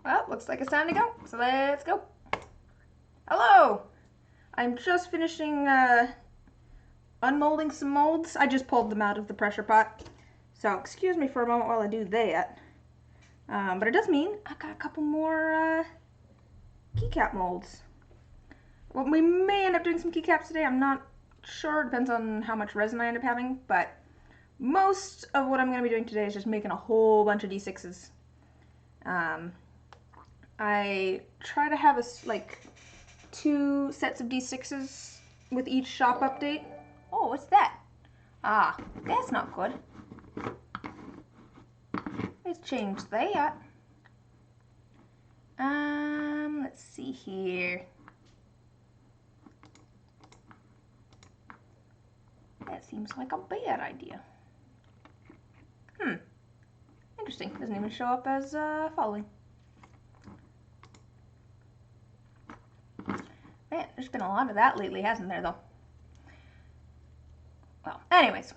Well, looks like it's time to go, so let's go. Hello! I'm just finishing unmolding some molds. I just pulled them out of the pressure pot, so excuse me for a moment while I do that. But it does mean I got a couple more keycap molds. Well, we may end up doing some keycaps today. I'm not sure. It depends on how much resin I end up having, but most of what I'm going to be doing today is just making a whole bunch of d6s. I try to have like 2 sets of d6s with each shop update. Oh, what's that? Ah, that's not good. Let's change that. Let's see here. That seems like a bad idea. Interesting. Doesn't even show up as following. Man, there's been a lot of that lately, hasn't there, though? Well, anyways.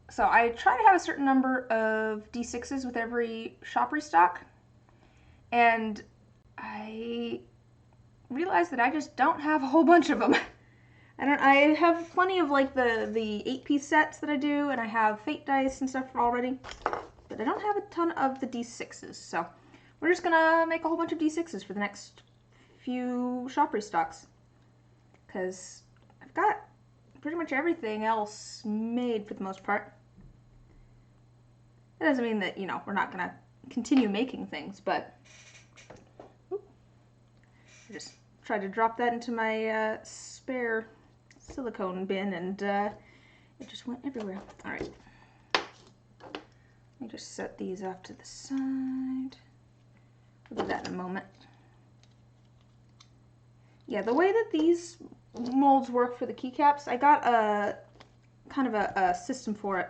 So I try to have a certain number of d6s with every shop restock. And I realized that I just don't have a whole bunch of them. I have plenty of like the 8-piece sets that I do, and I have fate dice and stuff already, but I don't have a ton of the d6s. So we're just gonna make a whole bunch of d6s for the next few shop restocks, because I've got pretty much everything else made for the most part. That doesn't mean that, you know, we're not gonna continue making things, but I just tried to drop that into my spare silicone bin, and it just went everywhere. All right, let me just set these off to the side. We'll do that in a moment. Yeah, the way that these molds work for the keycaps, I got a kind of a system for it.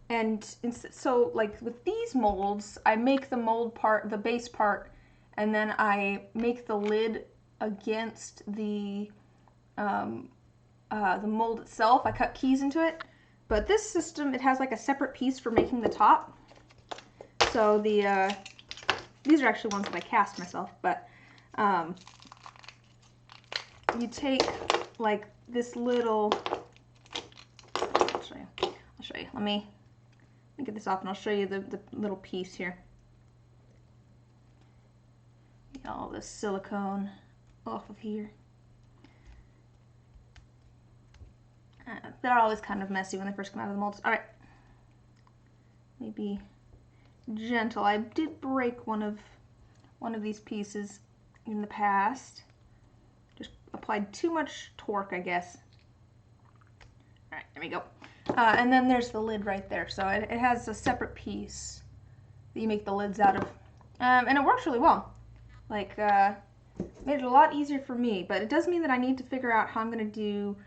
And so like with these molds, I make the mold part, the base part, and then I make the lid against the mold itself. I cut keys into it. But this system, it has like a separate piece for making the top. So the these are actually ones that I cast myself, but you take like this little, I'll show you. Let me get this off and I'll show you the little piece here. Get all this silicone off of here. They're always kind of messy when they first come out of the molds. All right, maybe gentle. I did break one of these pieces in the past. Just applied too much torque, I guess. All right, there we go. And then there's the lid right there. So it has a separate piece that you make the lids out of, and it works really well. Like, made it a lot easier for me. But it does mean that I need to figure out how I'm gonna do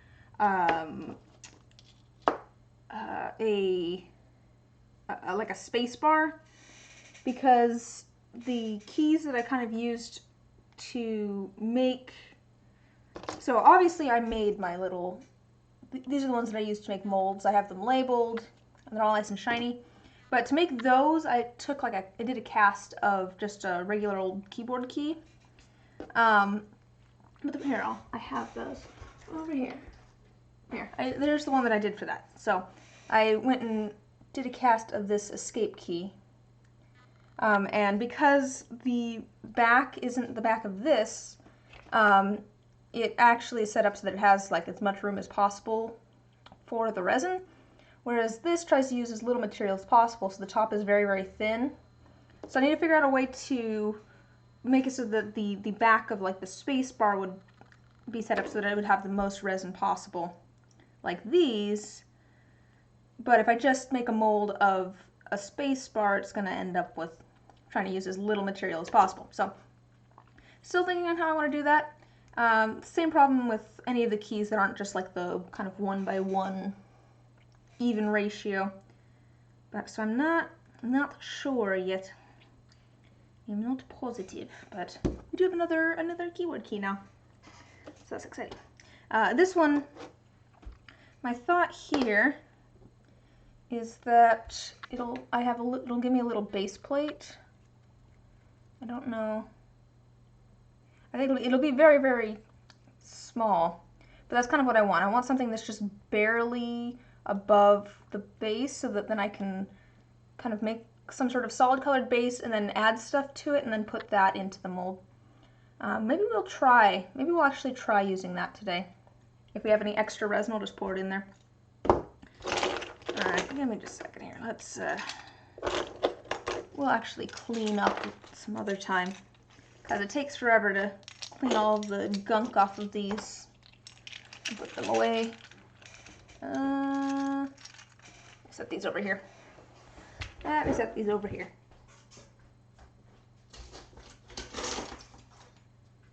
like a space bar, because the keys that I kind of used to make, so obviously I made my little, these are the ones that I used to make molds. I have them labeled and they're all nice and shiny, but to make those I took like I did a cast of just a regular old keyboard key. But here, I have those over here. There's the one that I did for that. So I went and did a cast of this escape key. And because the back isn't the back of this, it actually is set up so that it has like as much room as possible for the resin. Whereas this tries to use as little material as possible, so the top is very, very thin. So I need to figure out a way to make it so that the back of like the space bar would be set up so that it would have the most resin possible, like these. But if I just make a mold of a space bar, it's going to end up with trying to use as little material as possible. So still thinking on how I want to do that. Same problem with any of the keys that aren't just like the kind of 1:1 even ratio. But so I'm not sure yet. I'm not positive, but we do have another keyword key now. So that's exciting. This one, my thought here is that it'll give me a little base plate. I don't know. I think it'll be very, very small, but that's kind of what I want. I want something that's just barely above the base so that then I can kind of make some sort of solid colored base and then add stuff to it and then put that into the mold. Maybe we'll actually try using that today. If we have any extra resin, I'll just pour it in there. Alright, give me just a second here. We'll actually clean up some other time, because it takes forever to clean all the gunk off of these and put them away. Set these over here. Let me set these over here.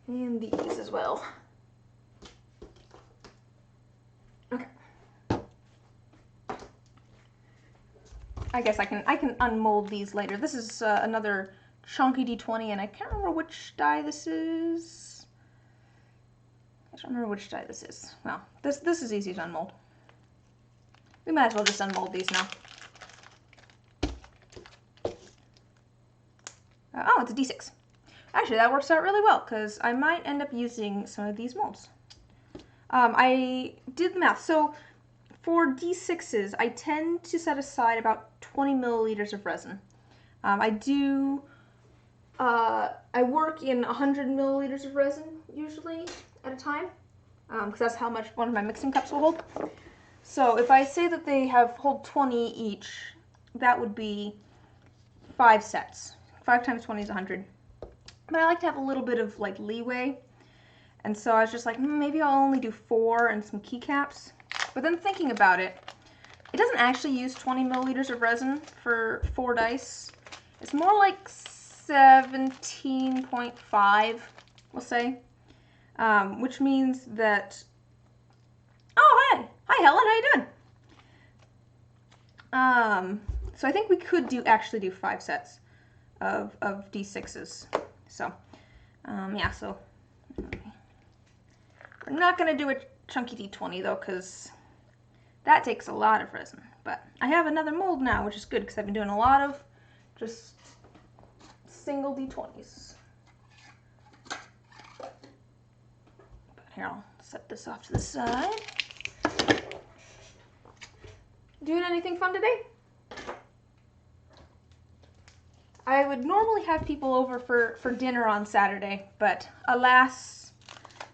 And these as well. Okay. I guess I can unmold these later. This is another chunky D20, and I can't remember which die this is. I don't remember which die this is. Well, this is easy to unmold. We might as well just unmold these now. Oh, it's a D6. Actually, that works out really well, because I might end up using some of these molds. I did the math. So for D6s, I tend to set aside about 20 milliliters of resin. I work in 100 milliliters of resin, usually, at a time, because that's how much one of my mixing cups will hold. So if I say that they hold 20 each, that would be 5 sets. 5 times 20 is 100. But I like to have a little bit of like leeway. And so I was just like, maybe I'll only do 4 and some keycaps. But then thinking about it, it doesn't actually use 20 milliliters of resin for 4 dice. It's more like 17.5, we'll say. Which means that... Oh, hey! Hi, Helen, how you doing? So I think we could actually do 5 sets of D6s. So, yeah, so we're not going to do a chunky D20 though, because that takes a lot of resin. But I have another mold now, which is good, because I've been doing a lot of just single D20s. But here, I'll set this off to the side. Doing anything fun today? I would normally have people over for dinner on Saturday, but alas,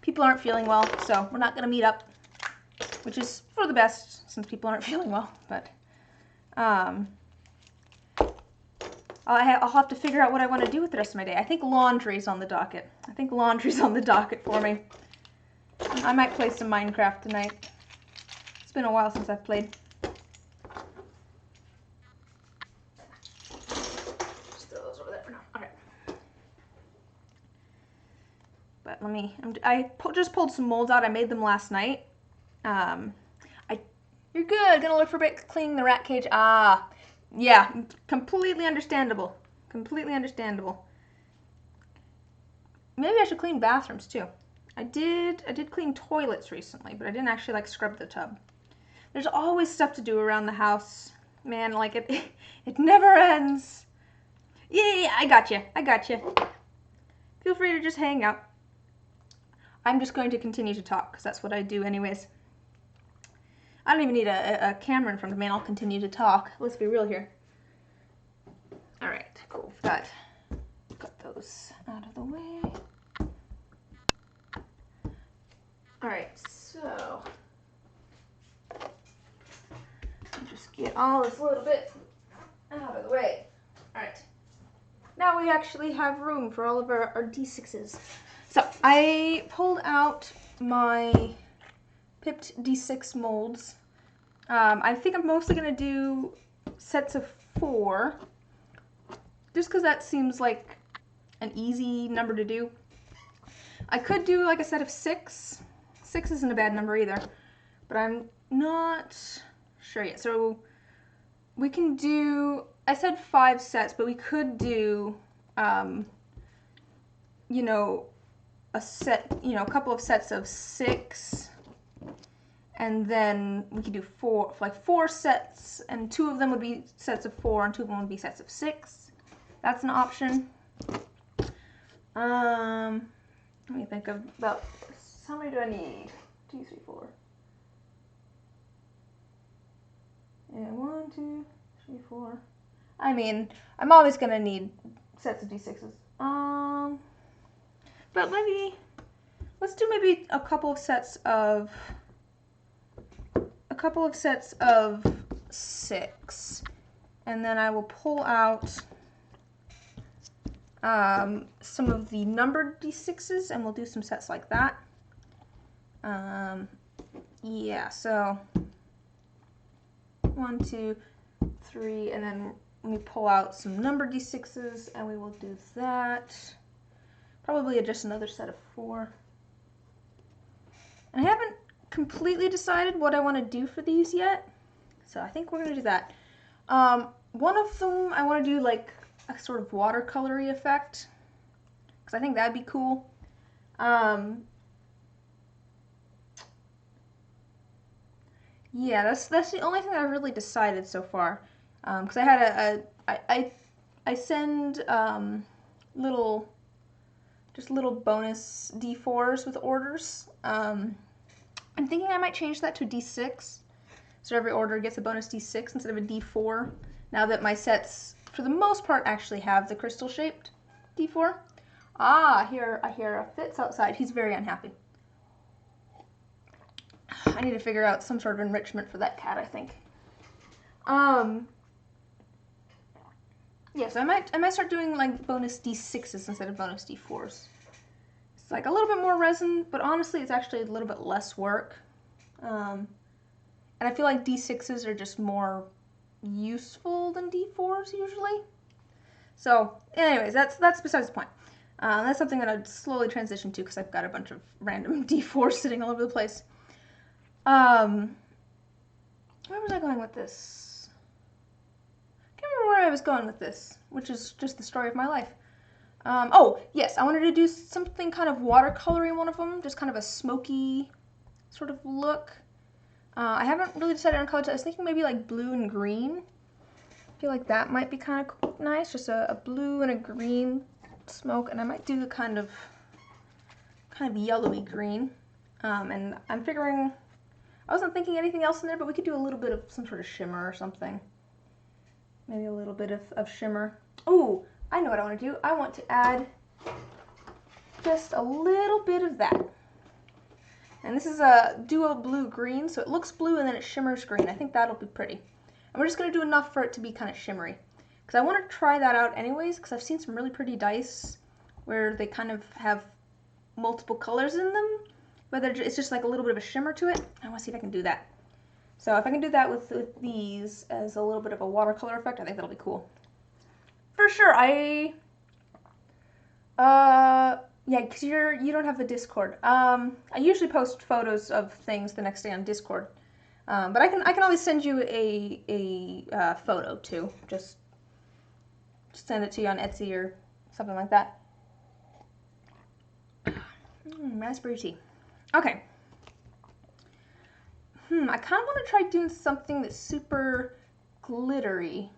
people aren't feeling well, so we're not going to meet up, which is for the best since people aren't feeling well. But I'll have to figure out what I want to do with the rest of my day. I think laundry's on the docket. For me. I might play some Minecraft tonight. It's been a while since I've played. But I just pulled some molds out. I made them last night. You're good. Gonna look for a bit cleaning the rat cage. Ah, yeah, completely understandable. Completely understandable. Maybe I should clean bathrooms too. I did clean toilets recently, but I didn't actually like scrub the tub. There's always stuff to do around the house, man. Like it never ends. Yeah, I got you. Feel free to just hang out. I'm just going to continue to talk, because that's what I do anyways. I don't even need a camera in front of me, and I'll continue to talk. Let's be real here. Alright, cool. Got those out of the way. Alright, so... just get all this little bit out of the way. Alright. Now we actually have room for all of our D6s. So, I pulled out my pipped D6 molds. I think I'm mostly going to do sets of 4, just because that seems like an easy number to do. I could do like a set of 6. 6 isn't a bad number either, but I'm not sure yet. So, we can do, I said 5 sets, but we could do, you know, a couple of sets of 6, and then we could do four sets, and 2 of them would be sets of 4, and 2 of them would be sets of 6. That's an option. Let me think about this. How many do I need? 2, 3, 4. Yeah, 1, 2, 3, 4. I mean, I'm always gonna need sets of d6s. But maybe let's do maybe a couple of sets of 6, and then I will pull out some of the numbered d6s, and we'll do some sets like that. Yeah, so 1, 2, 3, and then let me pull out some numbered d6s, and we will do that. Probably just another set of 4. And I haven't completely decided what I want to do for these yet, so I think we're going to do that. One of them I want to do like a sort of watercolory effect, because I think that'd be cool. Yeah, that's the only thing that I've really decided so far. Because I had I send little bonus D4s with orders. I'm thinking I might change that to D6, so every order gets a bonus D6 instead of a D4. Now that my sets, for the most part, actually have the crystal-shaped D4. Ah, I hear a Fitz outside. He's very unhappy. I need to figure out some sort of enrichment for that cat, I think. Yes, I might start doing like bonus D6s instead of bonus D4s. It's like a little bit more resin, but honestly, it's actually a little bit less work. And I feel like D6s are just more useful than D4s usually. So, anyways, that's besides the point. That's something that I'd slowly transition to because I've got a bunch of random D4s sitting all over the place. Where was I going with this? I can't remember where I was going with this, which is just the story of my life. Oh, yes, I wanted to do something kind of watercolory in one of them, just kind of a smoky sort of look. I haven't really decided on colors. I was thinking maybe like blue and green. I feel like that might be kind of nice, just a blue and a green smoke, and I might do the kind of yellowy green. And I'm figuring, I wasn't thinking anything else in there, but we could do a little bit of some sort of shimmer or something. Maybe a little bit of shimmer. Ooh, I know what I want to do. I want to add just a little bit of that. And this is a duo blue-green, so it looks blue and then it shimmers green. I think that'll be pretty. And we're just going to do enough for it to be kind of shimmery. Because I want to try that out anyways, because I've seen some really pretty dice where they kind of have multiple colors in them, but it's just like a little bit of a shimmer to it. I want to see if I can do that. So if I can do that with these as a little bit of a watercolor effect, I think that'll be cool. For sure, yeah, because you don't have a Discord. I usually post photos of things the next day on Discord, but I can always send you a photo too. Just send it to you on Etsy or something like that. Raspberry tea. Okay. I kind of want to try doing something that's super glittery.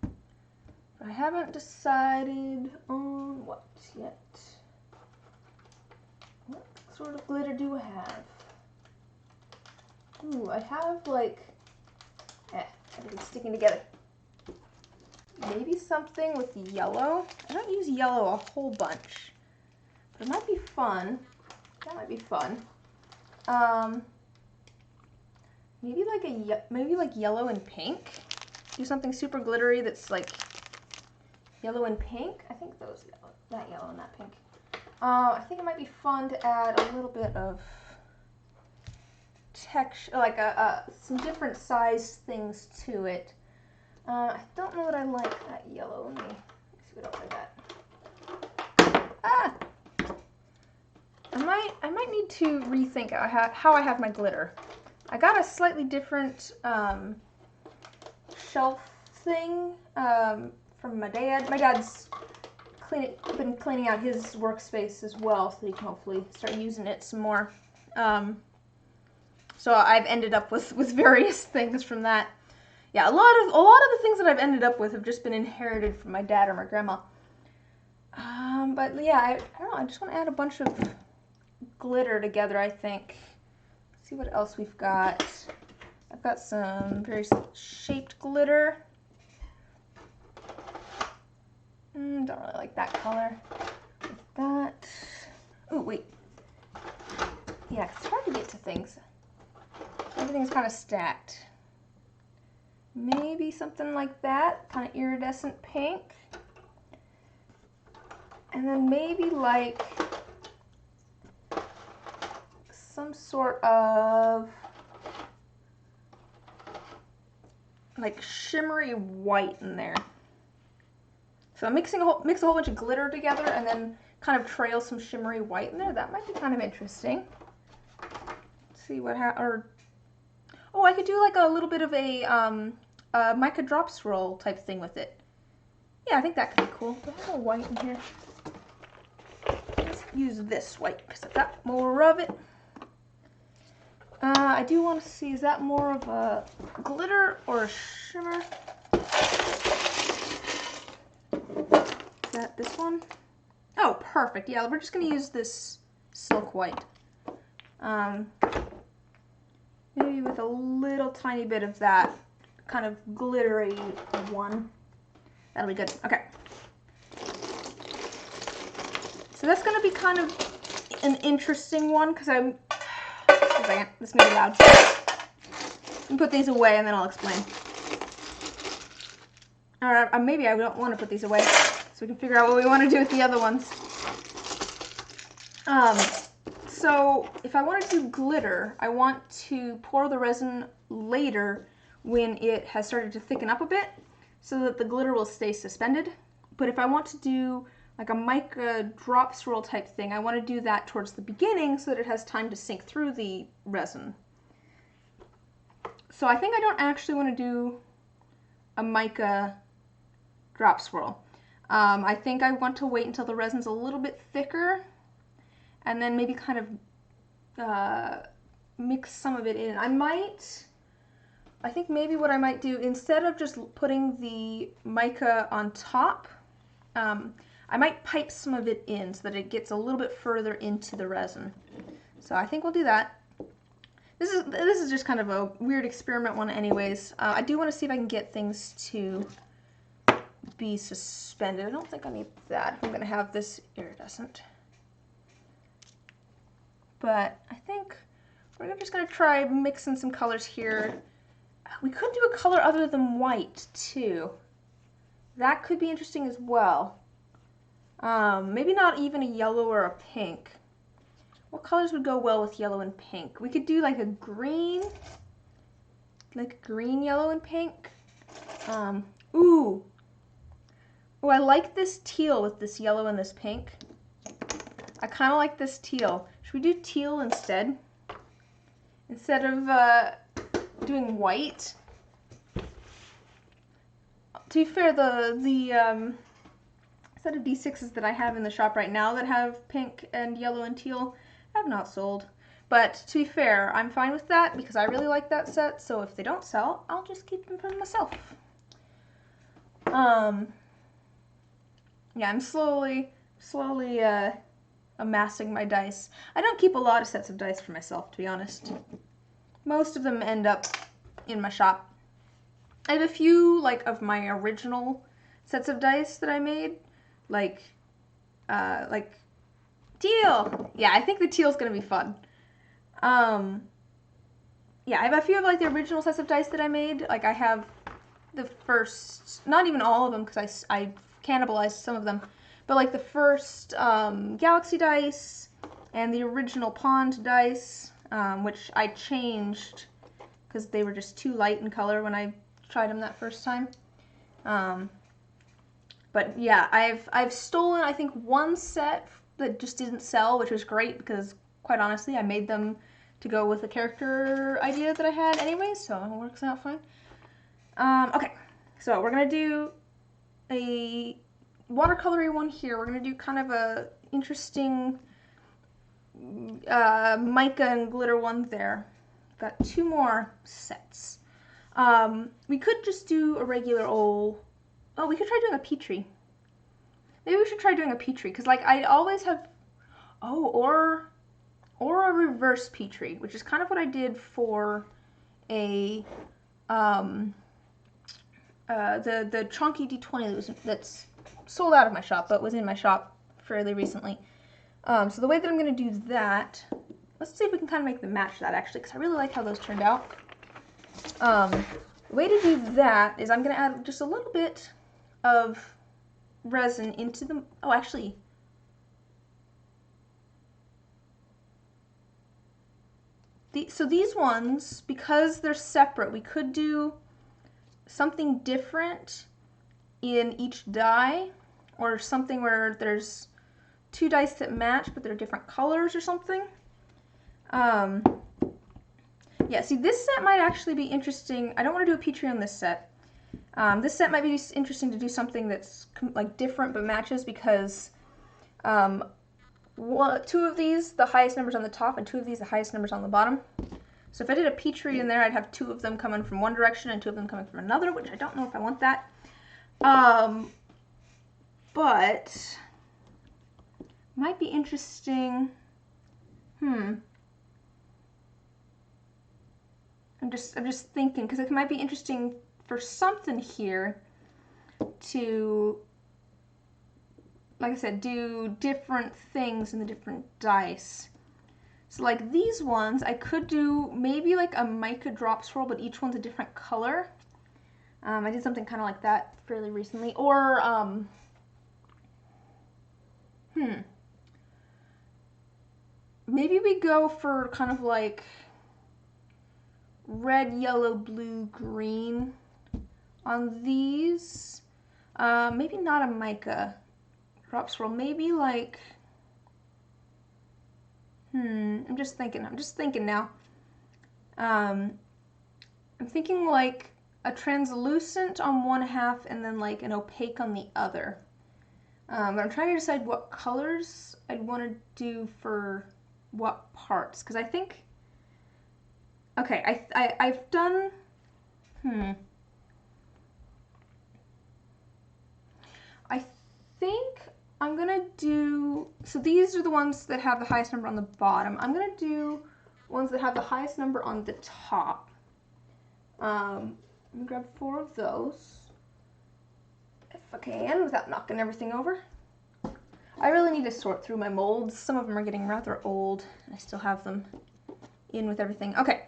But I haven't decided on what yet. What sort of glitter do I have? Ooh, I have like, everything's sticking together. Maybe something with yellow. I don't use yellow a whole bunch, but it might be fun. That might be fun. Maybe like yellow and pink. Do something super glittery that's like yellow and pink. I think that yellow and that pink. I think it might be fun to add a little bit of texture, like some different size things to it. I don't know that I like that yellow. Let me see what else I got. Ah! I might need to rethink how I have my glitter. I got a slightly different shelf thing from my dad. My dad's been cleaning out his workspace as well, so he can hopefully start using it some more. So So I've ended up with various things from that. Yeah, a lot of the things that I've ended up with have just been inherited from my dad or my grandma. But yeah, I don't know. I just want to add a bunch of glitter together, I think. Let's see what else we've got. I've got some very shaped glitter. Don't really like that color. With that. Oh, wait. Yeah, it's hard to get to things. Everything's kind of stacked. Maybe something like that, kind of iridescent pink. And then maybe like some sort of like shimmery white in there. So I'm mix a whole bunch of glitter together and then kind of trail some shimmery white in there. That might be kind of interesting. Let's see what oh, I could do like a little bit of a mica drop swirl type thing with it. Yeah, I think that could be cool. Do I have a white in here? Let's use this white because I've got more of it. I do want to see, is that more of a glitter or a shimmer? Is that this one? Oh, perfect. Yeah, we're just going to use this silk white. Maybe with a little tiny bit of that kind of glittery one. That'll be good. Okay. So that's going to be kind of an interesting one because I'm... Just a second. This may be loud. Let me put these away and then I'll explain. Or maybe I don't want to put these away so we can figure out what we want to do with the other ones. So if I want to do glitter, I want to pour the resin later when it has started to thicken up a bit so that the glitter will stay suspended. But if I want to do like a mica drop swirl type thing, I want to do that towards the beginning so that it has time to sink through the resin. So I think I don't actually want to do a mica drop swirl. I think I want to wait until the resin's a little bit thicker and then maybe kind of mix some of it in. I think maybe what I might do, instead of just putting the mica on top, I might pipe some of it in so that it gets a little bit further into the resin. So I think we'll do that. This is just kind of a weird experiment one anyways. I do want to see if I can get things to be suspended. I don't think I need that. I'm going to have this iridescent. But I think we're just going to try mixing some colors here. We could do a color other than white too. That could be interesting as well. Maybe not even a yellow or a pink. What colors would go well with yellow and pink? We could do like a green, yellow, and pink. Ooh, I like this teal with this yellow and this pink. I kind of like this teal. Should we do teal instead? Instead of doing white? To be fair, the set of d6s that I have in the shop right now that have pink and yellow and teal have not sold. But to be fair, I'm fine with that because I really like that set, so if they don't sell, I'll just keep them for myself. Yeah, I'm slowly amassing my dice. I don't keep a lot of sets of dice for myself, to be honest. Most of them end up in my shop. I have a few of my original sets of dice that I made, like teal. Yeah, I think the teal's gonna be fun. Yeah, I have a few of the original sets of dice that I made. Like I have the first, not even all of them because I cannibalized some of them, but the first galaxy dice and the original pond dice, which I changed because they were just too light in color when I tried them that first time. But yeah, I've stolen, I think, one set that just didn't sell, which was great because, quite honestly, I made them to go with the character idea that I had anyway, so it works out fine. Okay, so we're going to do a watercolory one here. We're going to do kind of a interesting mica and glitter one there. I've got 2 more sets. We could just do a regular old, oh, we could try doing a Petrie. Maybe we should try doing a Petrie, because like I always have, oh, or a reverse Petrie, which is kind of what I did for a, the chunky D20 that's sold out of my shop, but was in my shop fairly recently. So the way that I'm going to do that, let's see if we can kind of make them match that actually, because I really like how those turned out. The way to do that is I'm going to add just a little bit of resin into the, oh actually, so these ones, because they're separate, we could do something different in each die, or something where there's 2 dice that match but they're different colors or something. Yeah, see, this set might actually be interesting. I don't want to do a Petrie on this set. This set might be interesting to do something that's like different but matches, because 2 of these, the highest numbers on the top, and 2 of these, the highest numbers on the bottom. So if I did a Petrie in there, I'd have 2 of them coming from one direction and 2 of them coming from another, which I don't know if I want that. But might be interesting. I'm just thinking, because it might be interesting for something here to, like I said, do different things in the different dice. So like these ones, I could do maybe like a mica drop swirl, but each one's a different color. I did something kind of like that fairly recently. Or, maybe we go for kind of like red, yellow, blue, green on these. Maybe not a mica drop swirl. Maybe like, I'm just thinking now. I'm thinking like a translucent on one half and then like an opaque on the other. But I'm trying to decide what colors I'd want to do for what parts, because I think, okay, I've done, I think I'm gonna do, so these are the ones that have the highest number on the bottom. I'm gonna do ones that have the highest number on the top. I'm gonna grab 4 of those, if I can, without knocking everything over. I really need to sort through my molds. Some of them are getting rather old. I still have them in with everything. Okay,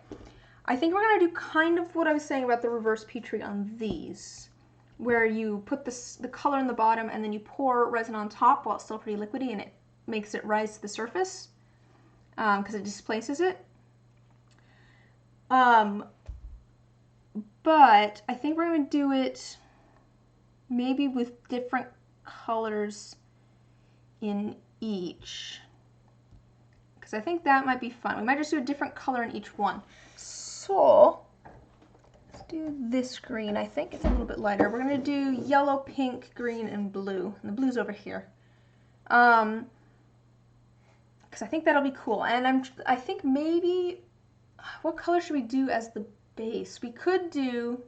I think we're gonna do kind of what I was saying about the reverse Petrie on these, where you put the color in the bottom and then you pour resin on top while it's still pretty liquidy, and it makes it rise to the surface because it displaces it. But I think we're going to do it maybe with different colors in each, because I think that might be fun. We might just do a different color in each one. So let's do this green. I think it's a little bit lighter. We're going to do yellow, pink, green, and blue. And the blue's over here. Because I think that'll be cool. And I think maybe, what color should we do as the base? We could do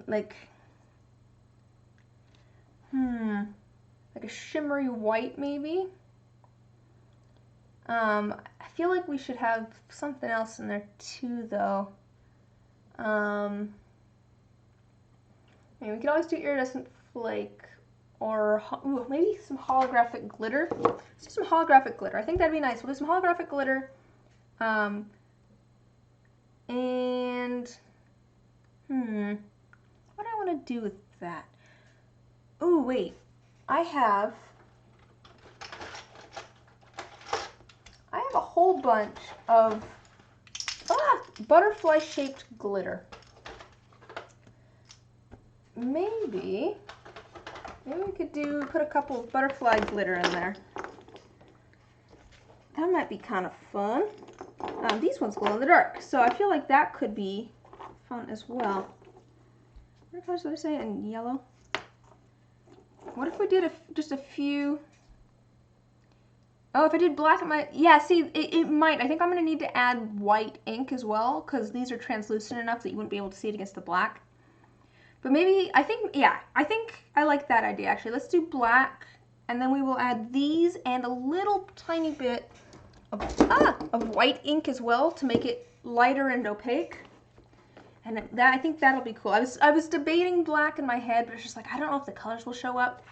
like a shimmery white maybe. I feel like we should have something else in there too, though. Maybe we could always do iridescent flake, or maybe some holographic glitter. Let's do some holographic glitter. I think that'd be nice. We'll do some holographic glitter. And what do I want to do with that? Oh wait, I have a whole bunch of butterfly shaped glitter. Maybe we could put a couple of butterfly glitter in there. That might be kind of fun. These ones glow in the dark, so I feel like that could be fun as well. What colors did I say? And yellow. What if we did just a few Oh, if I did black, it might, yeah, see, it might. I think I'm going to need to add white ink as well, because these are translucent enough that you wouldn't be able to see it against the black. But maybe, I think, yeah, I think I like that idea, actually. Let's do black, and then we will add these and a little tiny bit of white ink as well to make it lighter and opaque. And that, I think that'll be cool. I was debating black in my head, but it's just like, I don't know if the colors will show up.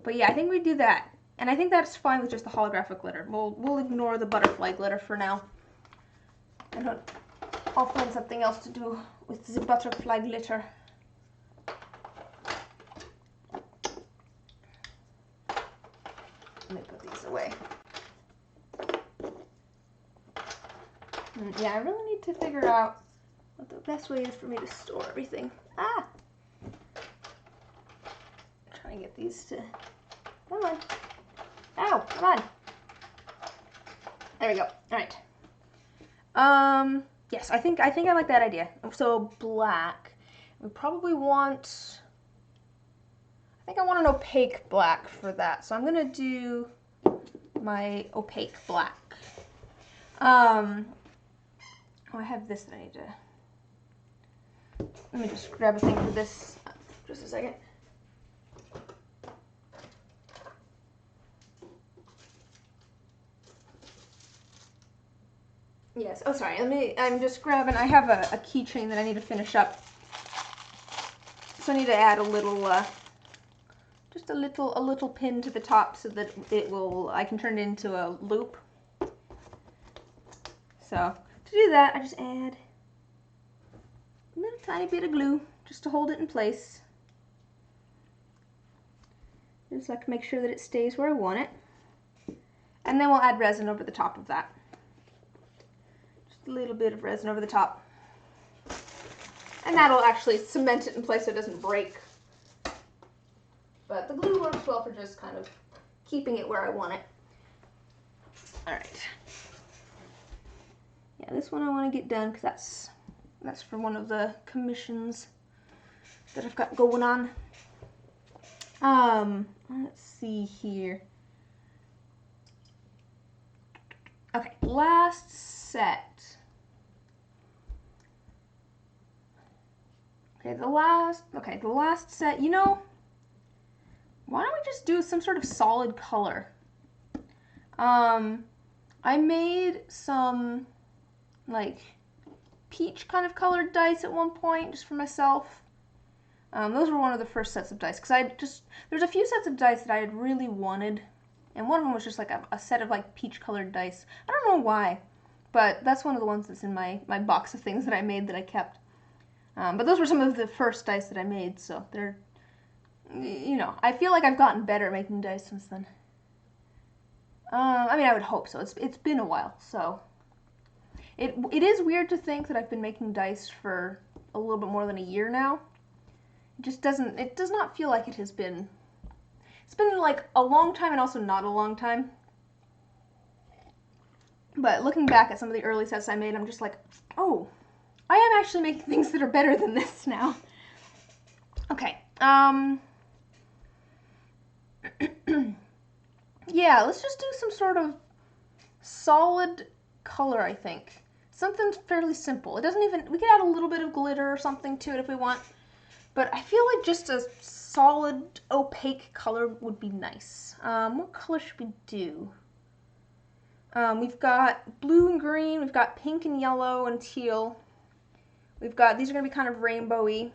But yeah, I think we do that. And I think that's fine with just the holographic glitter. We'll ignore the butterfly glitter for now. I'll find something else to do with the butterfly glitter. Let me put these away. Yeah, I really need to figure out what the best way is for me to store everything. I'm trying to get these to... Come on. Ow, come on. There we go. All right. Yes, I think I like that idea. So black. We probably want... I think I want an opaque black for that. So I'm gonna do my opaque black. Oh, I have this that I need to... Let me just grab a thing for this. Just a second. Yes. Oh, sorry. I'm just grabbing. I have a keychain that I need to finish up. So I need to add a little, just a little pin to the top so that I can turn it into a loop. So to do that, I just add a little tiny bit of glue just to hold it in place. Just so I can make sure that it stays where I want it. And then we'll add resin over the top of that. A little bit of resin over the top. And that'll actually cement it in place so it doesn't break. But the glue works well for just kind of keeping it where I want it. Alright. Yeah, this one I want to get done because that's for one of the commissions that I've got going on. Let's see here. Okay, last set. The last set, you know, why don't we just do some sort of solid color? I made some, like, peach kind of colored dice at one point, just for myself. Those were one of the first sets of dice, because there's a few sets of dice that I had really wanted, and one of them was just like a set of, like, peach colored dice. I don't know why, but that's one of the ones that's in my box of things that I made that I kept. But those were some of the first dice that I made, so they're, you know, I feel like I've gotten better at making dice since then. I mean, I would hope so. It's been a while, so. It is weird to think that I've been making dice for a little bit more than a year now. It does not feel like it has been. It's been like a long time and also not a long time. But looking back at some of the early sets I made, I'm just like, oh, I am actually making things that are better than this now. Okay. Yeah, let's just do some sort of solid color, I think. Something fairly simple. It doesn't even, we could add a little bit of glitter or something to it if we want. But I feel like just a solid, opaque color would be nice. What color should we do? We've got blue and green, we've got pink and yellow and teal. We've got, these are going to be kind of rainbowy.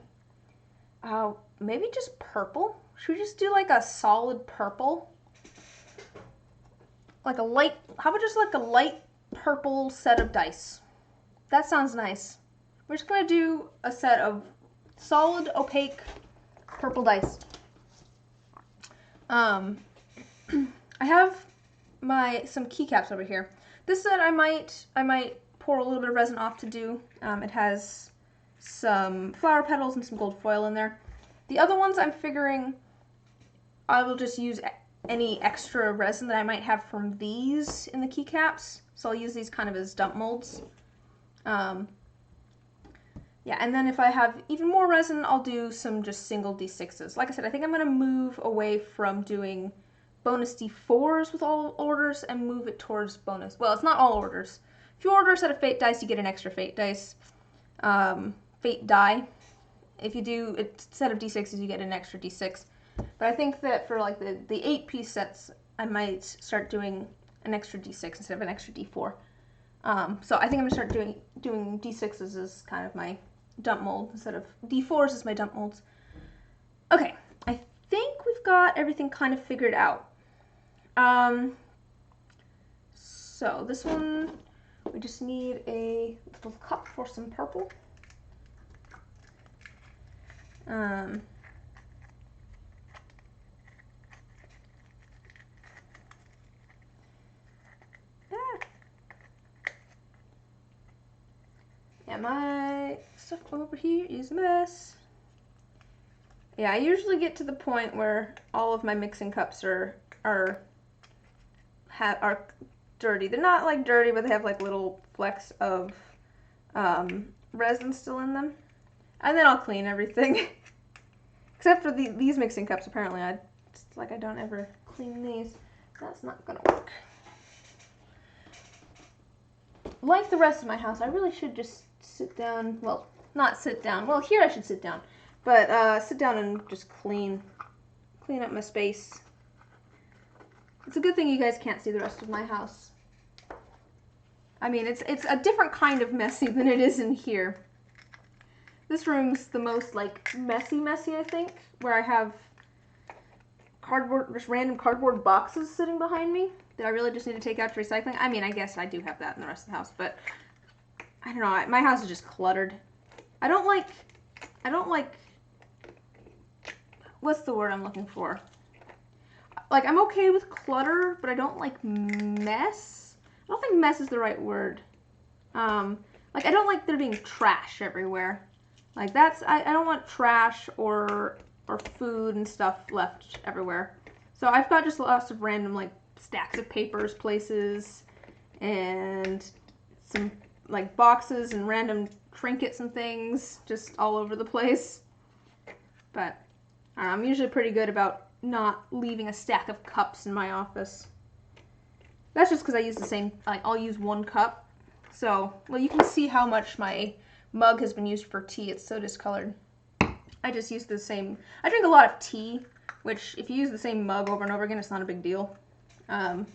Maybe just purple? Should we just do like a solid purple? Like a light, how about just like a light purple set of dice? That sounds nice. We're just going to do a set of solid, opaque, purple dice. I have some keycaps over here. This set I might pour a little bit of resin off to do. It has some flower petals and some gold foil in there. The other ones I'm figuring I will just use any extra resin that I might have from these in the keycaps. So I'll use these kind of as dump molds. Yeah, and then if I have even more resin, I'll do some just single d6s. Like I said, I think I'm going to move away from doing bonus D4s with all orders and move it towards bonus. Well, it's not all orders. If you order a set of fate dice, you get an extra fate dice. Fate die. If you do a set of D6s, you get an extra D6. But I think that for like the 8-piece sets, I might start doing an extra D6 instead of an extra D4. So I think I'm gonna start doing D6s as kind of my dump mold instead of D4s as my dump molds. Okay, I think we've got everything kind of figured out. So this one, we just need a little cup for some purple. Yeah, my stuff over here is a mess. Yeah, I usually get to the point where all of my mixing cups are dirty. They're not like dirty, but they have like little flecks of resin still in them. And then I'll clean everything. Except for these mixing cups, apparently. I don't ever clean these. That's not gonna work. Like the rest of my house, I really should just sit down. Well, not sit down. Well, here I should sit down. But sit down and just clean up my space. It's a good thing you guys can't see the rest of my house. I mean, it's a different kind of messy than it is in here. This room's the most like messy, I think, where I have just random cardboard boxes sitting behind me that I really just need to take out to recycling. I mean, I guess I do have that in the rest of the house, but I don't know. My house is just cluttered. I don't like, what's the word I'm looking for? Like, I'm okay with clutter, but I don't like mess. I don't think mess is the right word. Like, I don't like there being trash everywhere. Like, I don't want trash or food and stuff left everywhere. So I've got just lots of random, like, stacks of papers places and some, like, boxes and random trinkets and things just all over the place. But I'm usually pretty good about not leaving a stack of cups in my office. That's just because I use the same, like, I'll use one cup. So, well, you can see how much my mug has been used for tea. It's so discolored. I just use the same, I drink a lot of tea, which if you use the same mug over and over again, it's not a big deal. So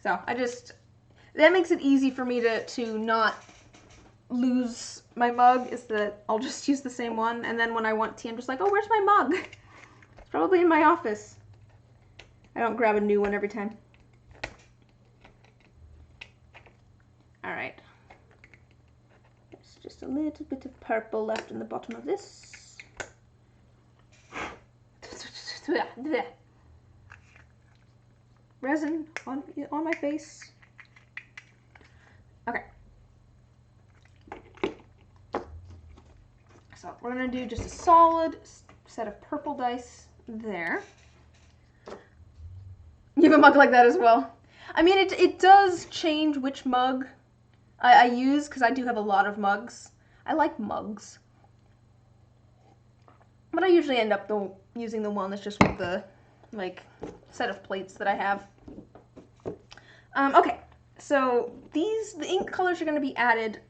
that makes it easy for me to not lose my mug, is that I'll just use the same one, and then when I want tea, I'm just like, oh, where's my mug? It's probably in my office. I don't grab a new one every time. Alright. There's just a little bit of purple left in the bottom of this. Resin on my face. Okay. So we're going to do just a solid set of purple dice there. You have a mug like that as well. I mean, it does change which mug I use, because I do have a lot of mugs. I like mugs. But I usually end up using the one that's just with the, like, set of plates that I have. Okay, so the ink colors are going to be added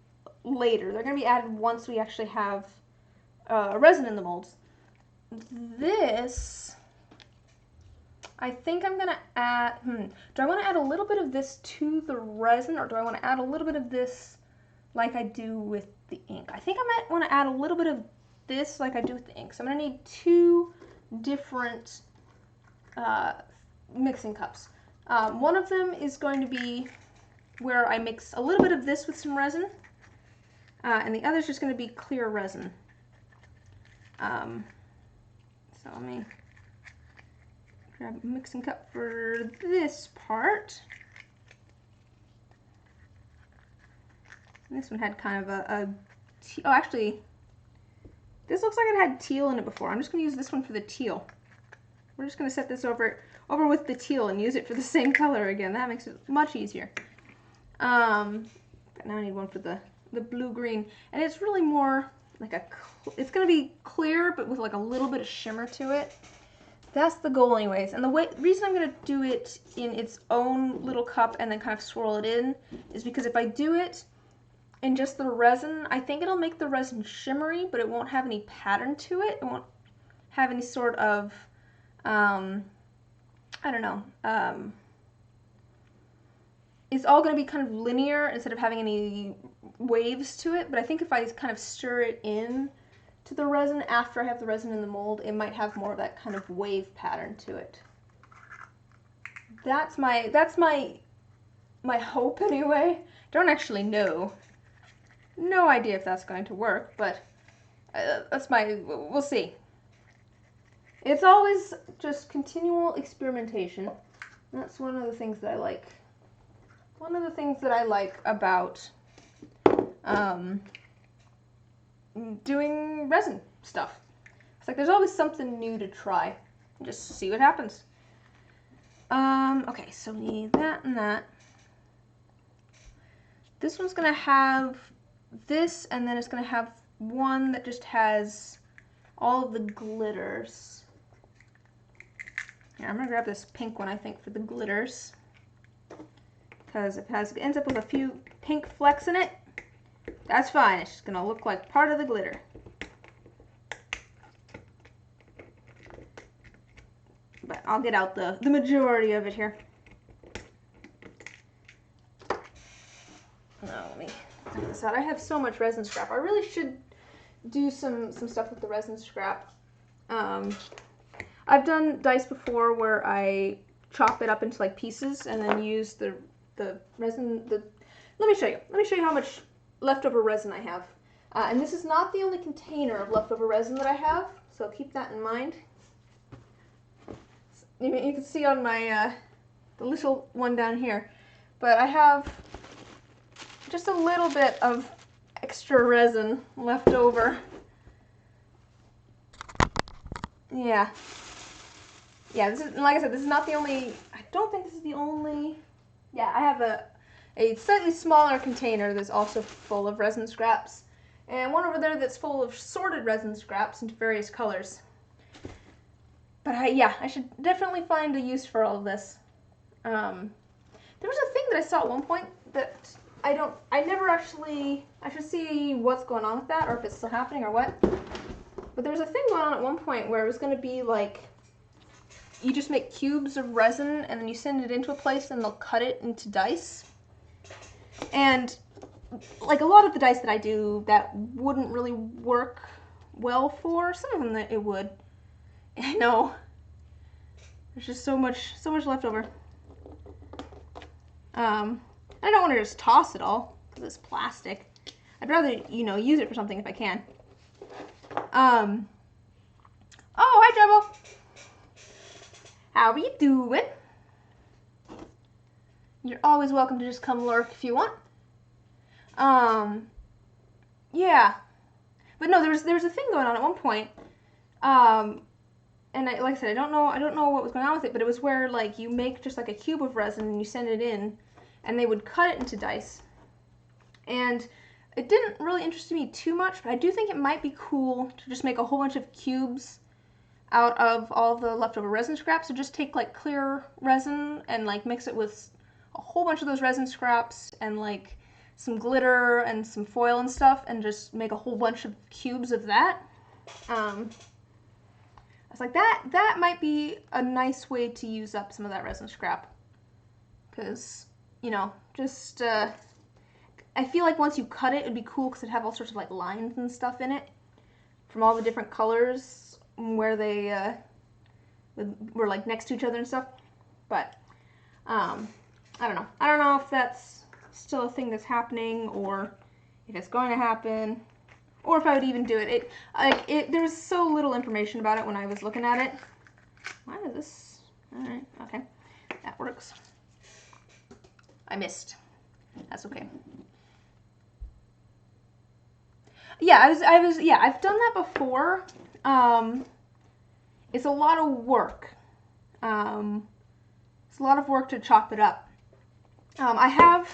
later. They're going to be added once we actually have resin in the molds. This, I think I'm going to add, do I want to add a little bit of this to the resin, or do I want to add a little bit of this like I do with the ink? I think I might want to add a little bit of this like I do with the ink. So I'm going to need two different mixing cups. One of them is going to be where I mix a little bit of this with some resin, and the other is just going to be clear resin. So let me grab a mixing cup for this part. And this one had kind of oh, actually, this looks like it had teal in it before. I'm just going to use this one for the teal. We're just going to set this over with the teal and use it for the same color again. That makes it much easier. But now I need one for the blue-green. And it's really more like it's going to be clear, but with like a little bit of shimmer to it. that's the goal anyways. And the reason I'm going to do it in its own little cup and then kind of swirl it in is because if I do it in just the resin, I think it'll make the resin shimmery, but it won't have any pattern to it. It won't have any sort of, I don't know, it's all going to be kind of linear instead of having any waves to it. But I think if I kind of stir it in to the resin after I have the resin in the mold, it might have more of that kind of wave pattern to it. That's my hope anyway. Don't actually know. No idea if that's going to work, but we'll see. It's always just continual experimentation. That's one of the things that I like. One of the things that I like about doing resin stuff. It's like there's always something new to try. Just see what happens. Okay, so we need that and that. This one's gonna have this, and then it's gonna have one that just has all of the glitters. Here, I'm gonna grab this pink one, I think, for the glitters. Because if it ends up with a few pink flecks in it, that's fine. It's just going to look like part of the glitter. But I'll get out the majority of it here. Now let me take this out. I have so much resin scrap. I really should do some stuff with the resin scrap. I've done dice before where I chop it up into like pieces and then use the resin. Let me show you. Let me show you how much leftover resin I have. And this is not the only container of leftover resin that I have, so keep that in mind. You can see on my the little one down here, but I have just a little bit of extra resin left over. Yeah. Yeah, this is, like I said, this is not the only, I don't think this is the only, yeah, I have a slightly smaller container that's also full of resin scraps, and one over there that's full of sorted resin scraps into various colors. But yeah, I should definitely find a use for all of this. There was a thing that I saw at one point that I never actually, I should see what's going on with that, or if it's still happening or what. But there was a thing going on at one point where it was going to be like, you just make cubes of resin and then you send it into a place and they'll cut it into dice. And like a lot of the dice that I do, that wouldn't really work well for. Some of them that it would. I know. There's just so much left over. I don't want to just toss it all because it's plastic. I'd rather, use it for something if I can. Oh, hi, Jumbo. How are you doing? You're always welcome to just come lurk if you want. Yeah. But no, there was a thing going on at one point. And like I said, I don't know what was going on with it, but it was where like you make just like a cube of resin and you send it in, and they would cut it into dice. And it didn't really interest me too much, but I do think it might be cool to just make a whole bunch of cubes out of all the leftover resin scraps. So just take like clear resin and like mix it with a whole bunch of those resin scraps and like some glitter and some foil and stuff, and just make a whole bunch of cubes of that. I was like, that might be a nice way to use up some of that resin scrap, because just I feel like once you cut it, it'd be cool because it'd have all sorts of like lines and stuff in it from all the different colors where they were like next to each other and stuff. But I don't know. I don't know if that's still a thing that's happening, or if it's going to happen, or if I would even do it. There's so little information about it when I was looking at it. Why is this? All right, okay, that works. I missed. That's okay. Yeah, I've done that before. It's a lot of work. It's a lot of work to chop it up. I have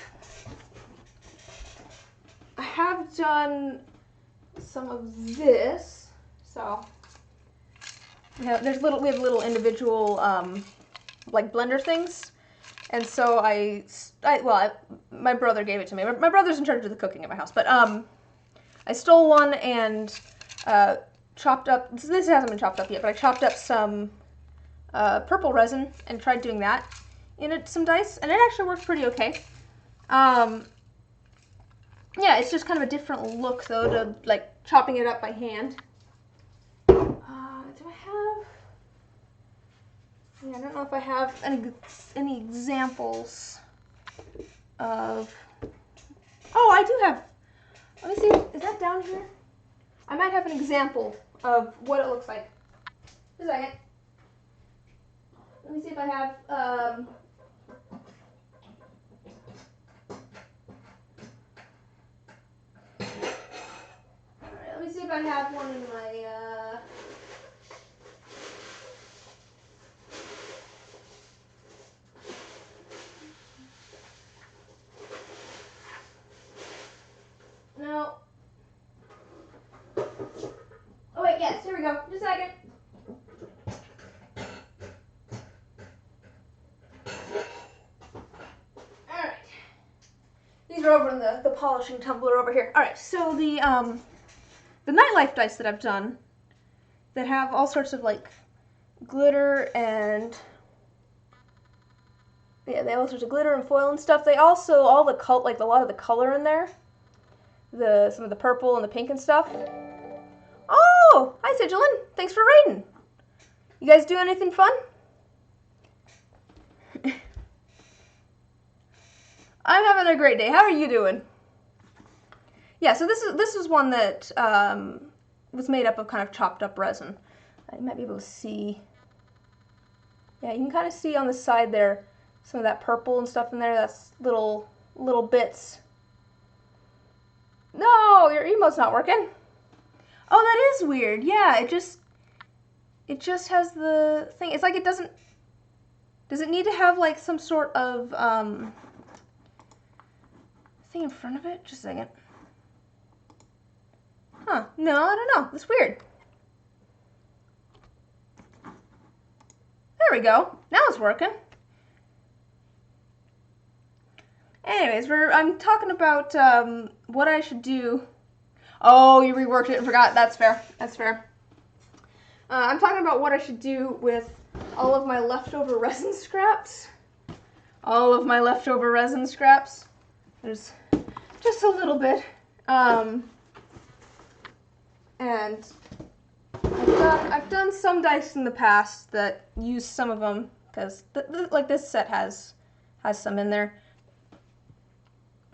done some of this, so we have little individual like blender things, and so my brother gave it to me. My brother's in charge of the cooking at my house, but I stole one and chopped up. This hasn't been chopped up yet, but I chopped up some purple resin and tried doing that in some dice, and it actually worked pretty okay. Yeah, it's just kind of a different look though to like chopping it up by hand. Do I have? Yeah, I don't know if I have any examples of. Oh, I do have. Let me see. Is that down here? I might have an example of what it looks like. Just a second. Let me see if I have. Alright, let me see if I have one in my. No. Oh wait, yes, here we go. Just a second. Alright. These are over in the polishing tumbler over here. Alright, so the nightlife dice that I've done that have all sorts of like glitter and yeah, they have all sorts of glitter and foil and stuff. They also a lot of the color in there. Some of the purple and the pink and stuff. Oh, hi Sigilin. Thanks for raiding. You guys do anything fun? I'm having a great day. How are you doing? Yeah, so this is one that was made up of kind of chopped up resin. You might be able to see. Yeah, you can kind of see on the side there some of that purple and stuff in there. That's little bits. No, your emote's not working. Oh, that is weird. Yeah, it just has the thing. It's like it doesn't. Does it need to have like some sort of thing in front of it? Just a second. Huh? No, I don't know. That's weird. There we go. Now it's working. Anyways, I'm talking about what I should do. Oh, you reworked it and forgot. That's fair. That's fair. I'm talking about what I should do with all of my leftover resin scraps. All of my leftover resin scraps. There's just a little bit. And I've done some dice in the past that use some of them because like this set has some in there.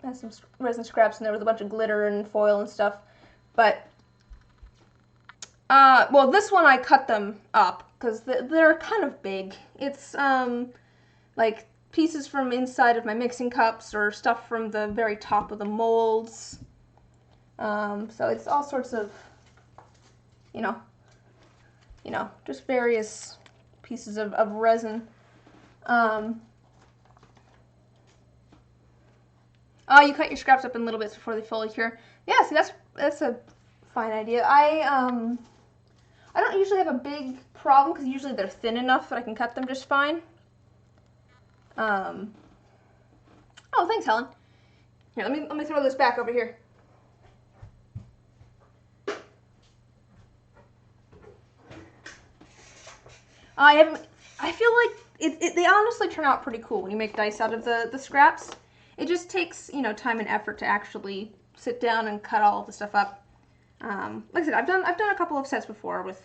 Has some resin scraps in there with a bunch of glitter and foil and stuff. But, well, this one I cut them up because they're kind of big. It's, like pieces from inside of my mixing cups or stuff from the very top of the molds. So it's all sorts of, you know, just various pieces of resin. Oh, you cut your scraps up in little bits before they fully cure. Yeah, see, that's a fine idea. I don't usually have a big problem because usually they're thin enough that I can cut them just fine. Oh, thanks, Helen. Here, let me throw this back over here. I feel like they honestly turn out pretty cool when you make dice out of the scraps. It just takes, you know, time and effort to actually sit down and cut all of the stuff up. Like I said, I've done a couple of sets before with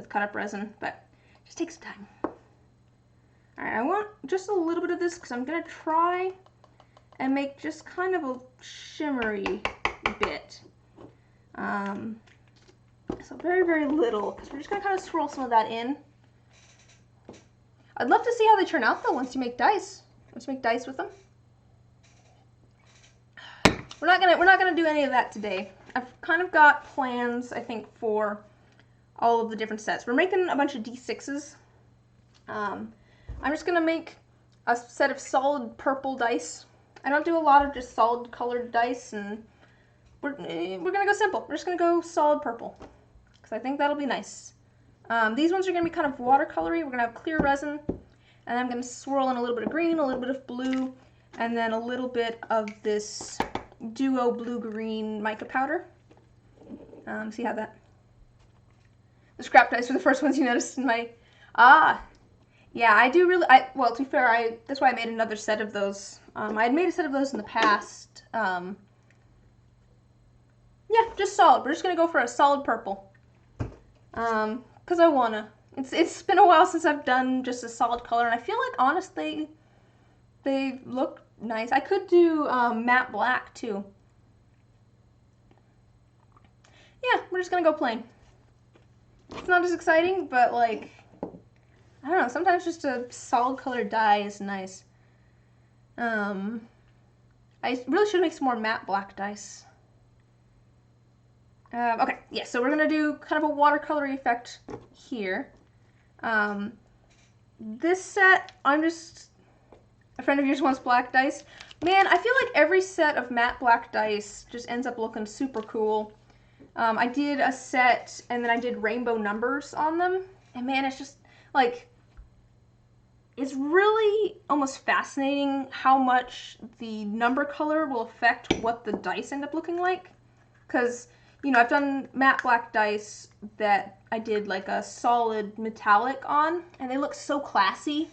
cut up resin, but it just takes time. All right, I want just a little bit of this because I'm gonna try and make just kind of a shimmery bit. So very, very little because we're just gonna kind of swirl some of that in. I'd love to see how they turn out though once you make dice. Once you make dice with them. We're not gonna do any of that today. I've kind of got plans, I think, for all of the different sets. We're making a bunch of d6s. I'm just gonna make a set of solid purple dice. I don't do a lot of just solid colored dice, and we're gonna go simple. We're just gonna go solid purple because I think that'll be nice. These ones are going to be kind of watercolory. We're going to have clear resin, and I'm going to swirl in a little bit of green, a little bit of blue, and then a little bit of this duo blue-green mica powder. See how that... The scrap dice were the first ones you noticed in my... Yeah, I do really... Well, to be fair, that's why I made another set of those. I had made a set of those in the past. Yeah, just solid. We're just going to go for a solid purple. Because I want to. It's been a while since I've done just a solid color, and I feel like, honestly, they look nice. I could do matte black, too. Yeah, we're just going to go plain. It's not as exciting, but, like, I don't know, sometimes just a solid colored dye is nice. I really should make some more matte black dice. Okay, yeah, so we're going to do kind of a watercolor effect here. This set, a friend of yours wants black dice. Man, I feel like every set of matte black dice just ends up looking super cool. I did a set, and then I did rainbow numbers on them, and man, it's just, like, it's really almost fascinating how much the number color will affect what the dice end up looking like. Because, you know, I've done matte black dice that I did like a solid metallic on, and they look so classy.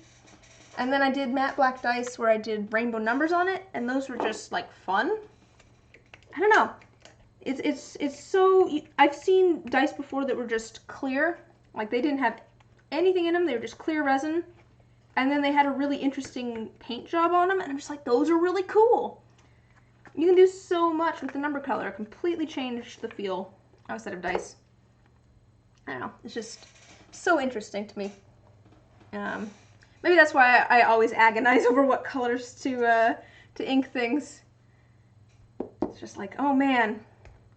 And then I did matte black dice where I did rainbow numbers on it, and those were just like fun. I don't know. It's so... I've seen dice before that were just clear. Like they didn't have anything in them. They were just clear resin. And then they had a really interesting paint job on them, and I'm just like, those are really cool. You can do so much with the number color. Completely change the feel of a set of dice. I don't know. It's just so interesting to me. Maybe that's why I always agonize over what colors to ink things. It's just like, oh man.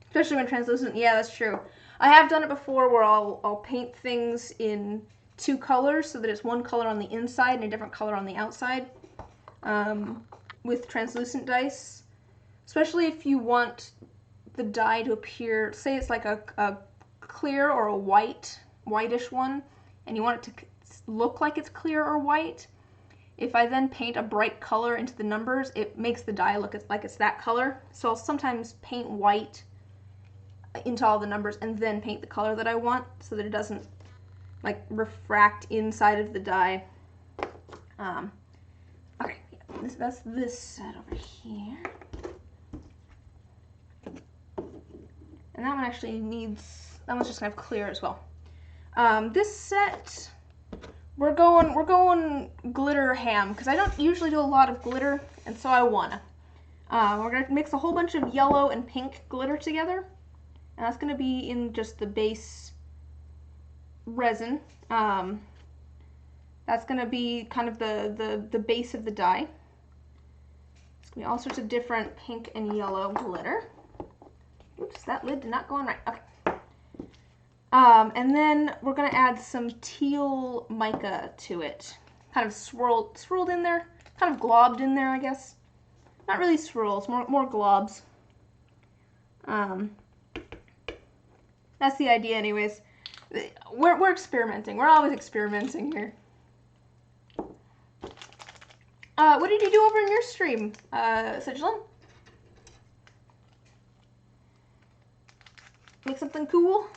Especially when translucent. Yeah, that's true. I have done it before where I'll paint things in two colors so that it's one color on the inside and a different color on the outside with translucent dice. Especially if you want the dye to appear, say it's like a clear or a whitish one, and you want it to look like it's clear or white. If I then paint a bright color into the numbers, it makes the dye look like it's that color. So I'll sometimes paint white into all the numbers and then paint the color that I want so that it doesn't like refract inside of the dye. Okay, yeah, that's this set over here. And that one actually needs, that one's just gonna have clear as well. This set, we're going glitter ham because I don't usually do a lot of glitter, and so I wanna. We're gonna mix a whole bunch of yellow and pink glitter together, and that's gonna be in just the base resin. That's gonna be kind of the base of the dye. It's gonna be all sorts of different pink and yellow glitter. Oops, that lid did not go on right. Okay. And then we're gonna add some teal mica to it. Kind of swirled in there, kind of globbed in there, I guess. Not really swirls, more globs. That's the idea, anyways. We're experimenting. We're always experimenting here. What did you do over in your stream, Sigilin? Make something cool?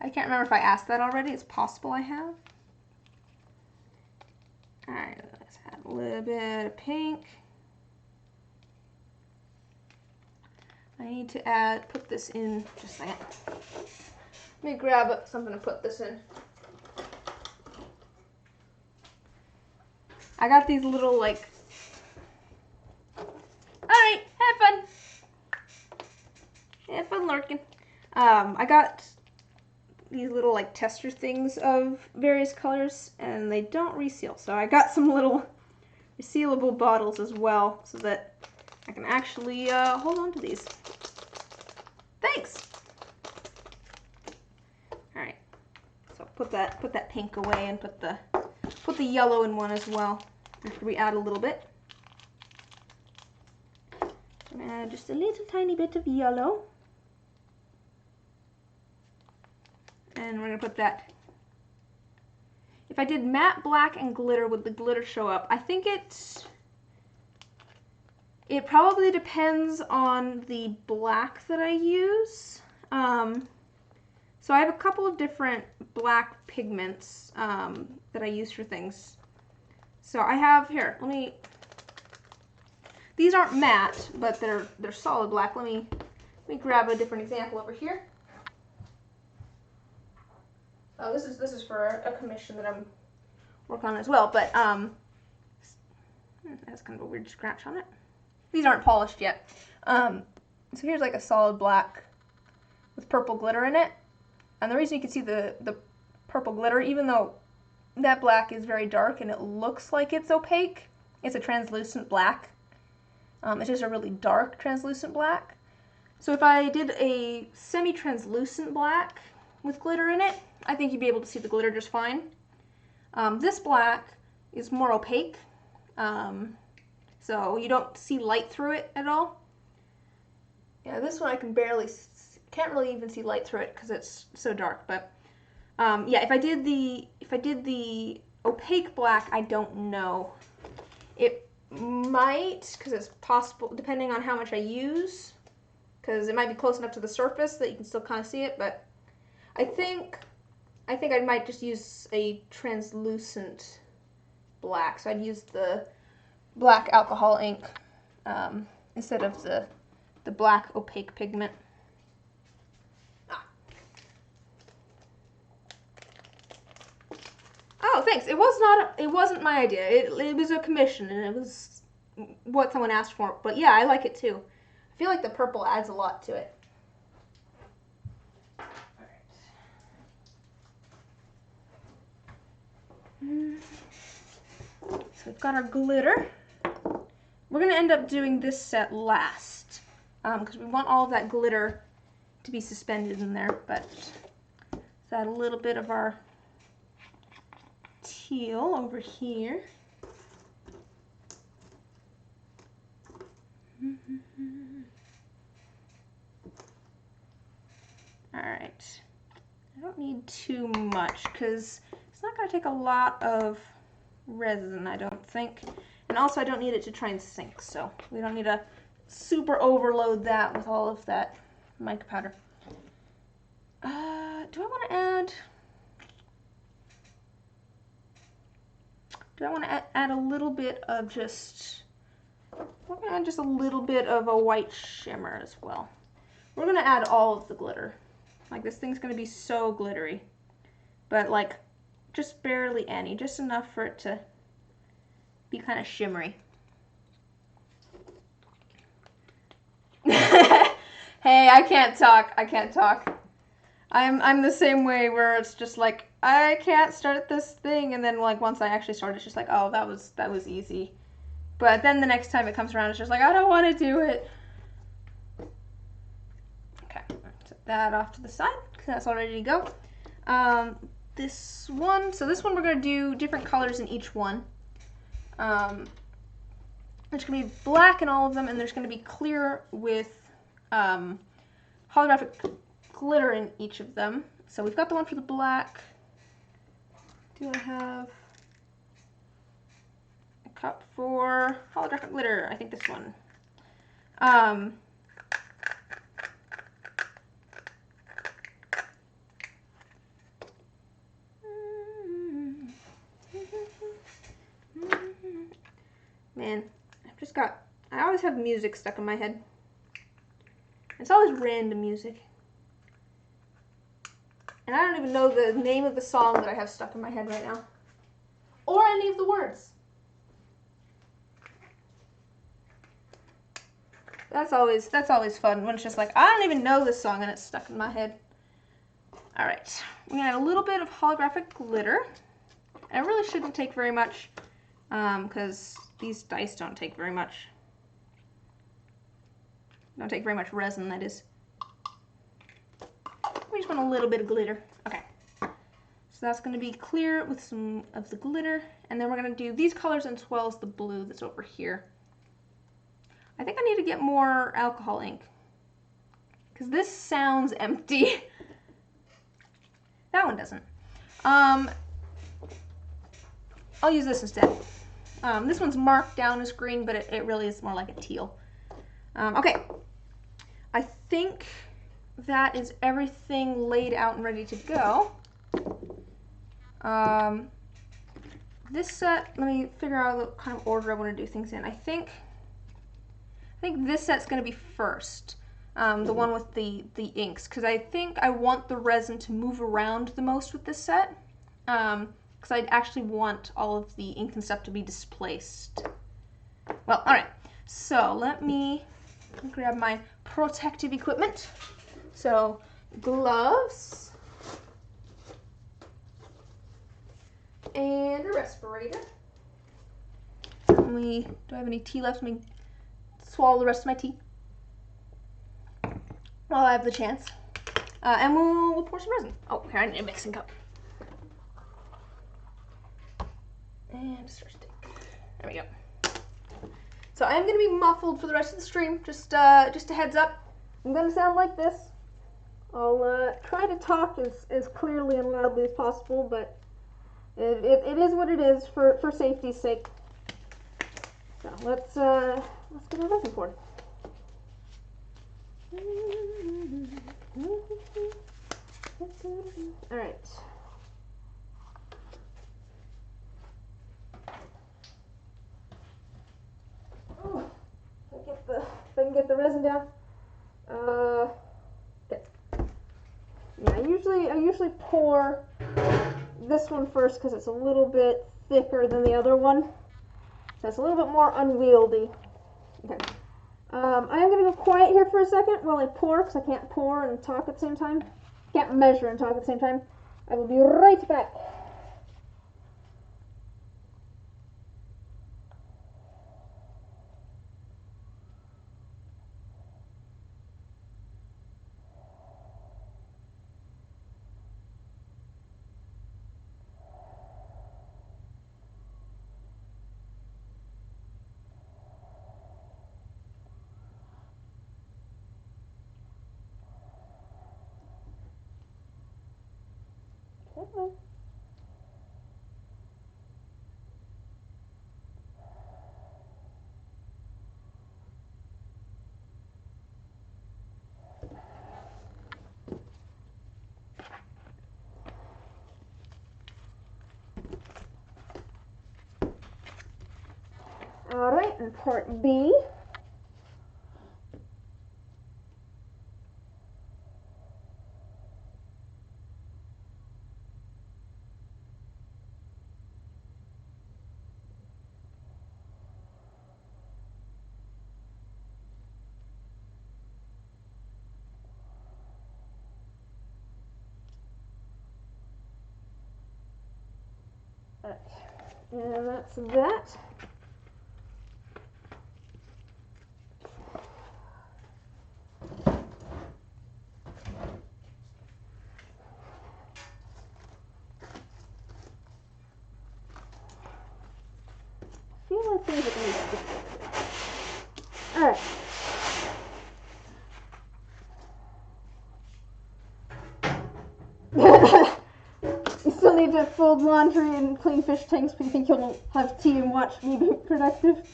I can't remember if I asked that already. It's possible I have. Alright, let's add a little bit of pink. I need to put this in just a second. Let me grab something to put this in. I got these little, like... Alright, have fun! Have fun lurking. I got these little, like, tester things of various colors, and they don't reseal. So I got some little resealable bottles as well, so that I can actually hold on to these. Thanks! Alright. So put that pink away and put the yellow in one as well. After we add a little bit. I'm gonna add just a little tiny bit of yellow. And we're going to put that. If I did matte black and glitter, would the glitter show up? I think it probably depends on the black that I use. So I have a couple of different black pigments that I use for things. So I have here. These aren't matte, but they're solid black. Let me grab a different example over here. Oh, this is for a commission that I'm working on as well. But that's kind of a weird scratch on it. These aren't polished yet. So here's like a solid black with purple glitter in it. And the reason you can see the purple glitter, even though that black is very dark and it looks like it's opaque, it's a translucent black. It's just a really dark translucent black. So if I did a semi-translucent black with glitter in it, I think you'd be able to see the glitter just fine. This black is more opaque, so you don't see light through it at all. Yeah, this one I can't really even see light through it because it's so dark. But yeah, if I did the opaque black, I don't know. It might, because it's possible, depending on how much I use, because it might be close enough to the surface that you can still kind of see it. But I think I might just use a translucent black. So I'd use the black alcohol ink instead of the black opaque pigment. Oh, thanks. It wasn't my idea. It was a commission, and it was what someone asked for. But yeah, I like it too. I feel like the purple adds a lot to it. So we've got our glitter. We're going to end up doing this set last because we want all of that glitter to be suspended in there. But let's add a little bit of our teal over here. Alright. I don't need too much because it's not going to take a lot of resin, I don't think. And also I don't need it to try and sink, so we don't need to super overload that with all of that mica powder. Do I want to add... I want to add a little bit of just, we're going to add just a little bit of a white shimmer as well. We're going to add all of the glitter. Like, this thing's going to be so glittery. But, like, just barely any. Just enough for it to be kind of shimmery. Hey, I can't talk. I can't talk. I'm the same way where it's just like, I can't start this thing, and then like once I actually start, it's just like, oh, that was easy. But then the next time it comes around, it's just like, I don't want to do it. Okay, set that off to the side because that's all ready to go. This one we're gonna do different colors in each one. There's gonna be black in all of them, and there's gonna be clear with holographic glitter in each of them. So we've got the one for the black. Do I have a cup for holographic glitter? I think this one. Man, I always have music stuck in my head. It's always random music. And I don't even know the name of the song that I have stuck in my head right now. Or any of the words. That's always fun when it's just like, I don't even know this song and it's stuck in my head. Alright, we're going to add a little bit of holographic glitter. And it really shouldn't take very much because these dice don't take very much. Don't take very much resin, that is. We just want a little bit of glitter. Okay. So that's going to be clear with some of the glitter. And then we're going to do these colors as well as the blue that's over here. I think I need to get more alcohol ink. Because this sounds empty. That one doesn't. I'll use this instead. This one's marked down as green, but it really is more like a teal. Okay, I think that is everything laid out and ready to go. This set, let me figure out the kind of order I want to do things in. I think this set's going to be first, the one with the inks, because I think I want the resin to move around the most with this set, because I actually want all of the ink and stuff to be displaced. Well, all right, so let me grab my protective equipment. So gloves and a respirator. Do I have any tea left? Let me swallow the rest of my tea while I have the chance. And we'll pour some resin. Oh, here, I need a mixing cup. And a stir stick. There we go. So I am going to be muffled for the rest of the stream. Just a heads up. I'm going to sound like this. I'll try to talk as clearly and loudly as possible, but it is what it is for safety's sake. So let's get our resin poured. All right. Oh, if I can get the resin down. Okay. Yeah, I usually pour this one first because it's a little bit thicker than the other one. So it's a little bit more unwieldy. Okay. I am going to go quiet here for a second while I pour, because I can't pour and talk at the same time. Can't measure and talk at the same time. I will be right back. Okay. All right, and part B. Okay. And that's that. I feel like things are going to be different. All right. You still need to fold laundry and clean fish tanks, but you think you'll have tea and watch me be productive?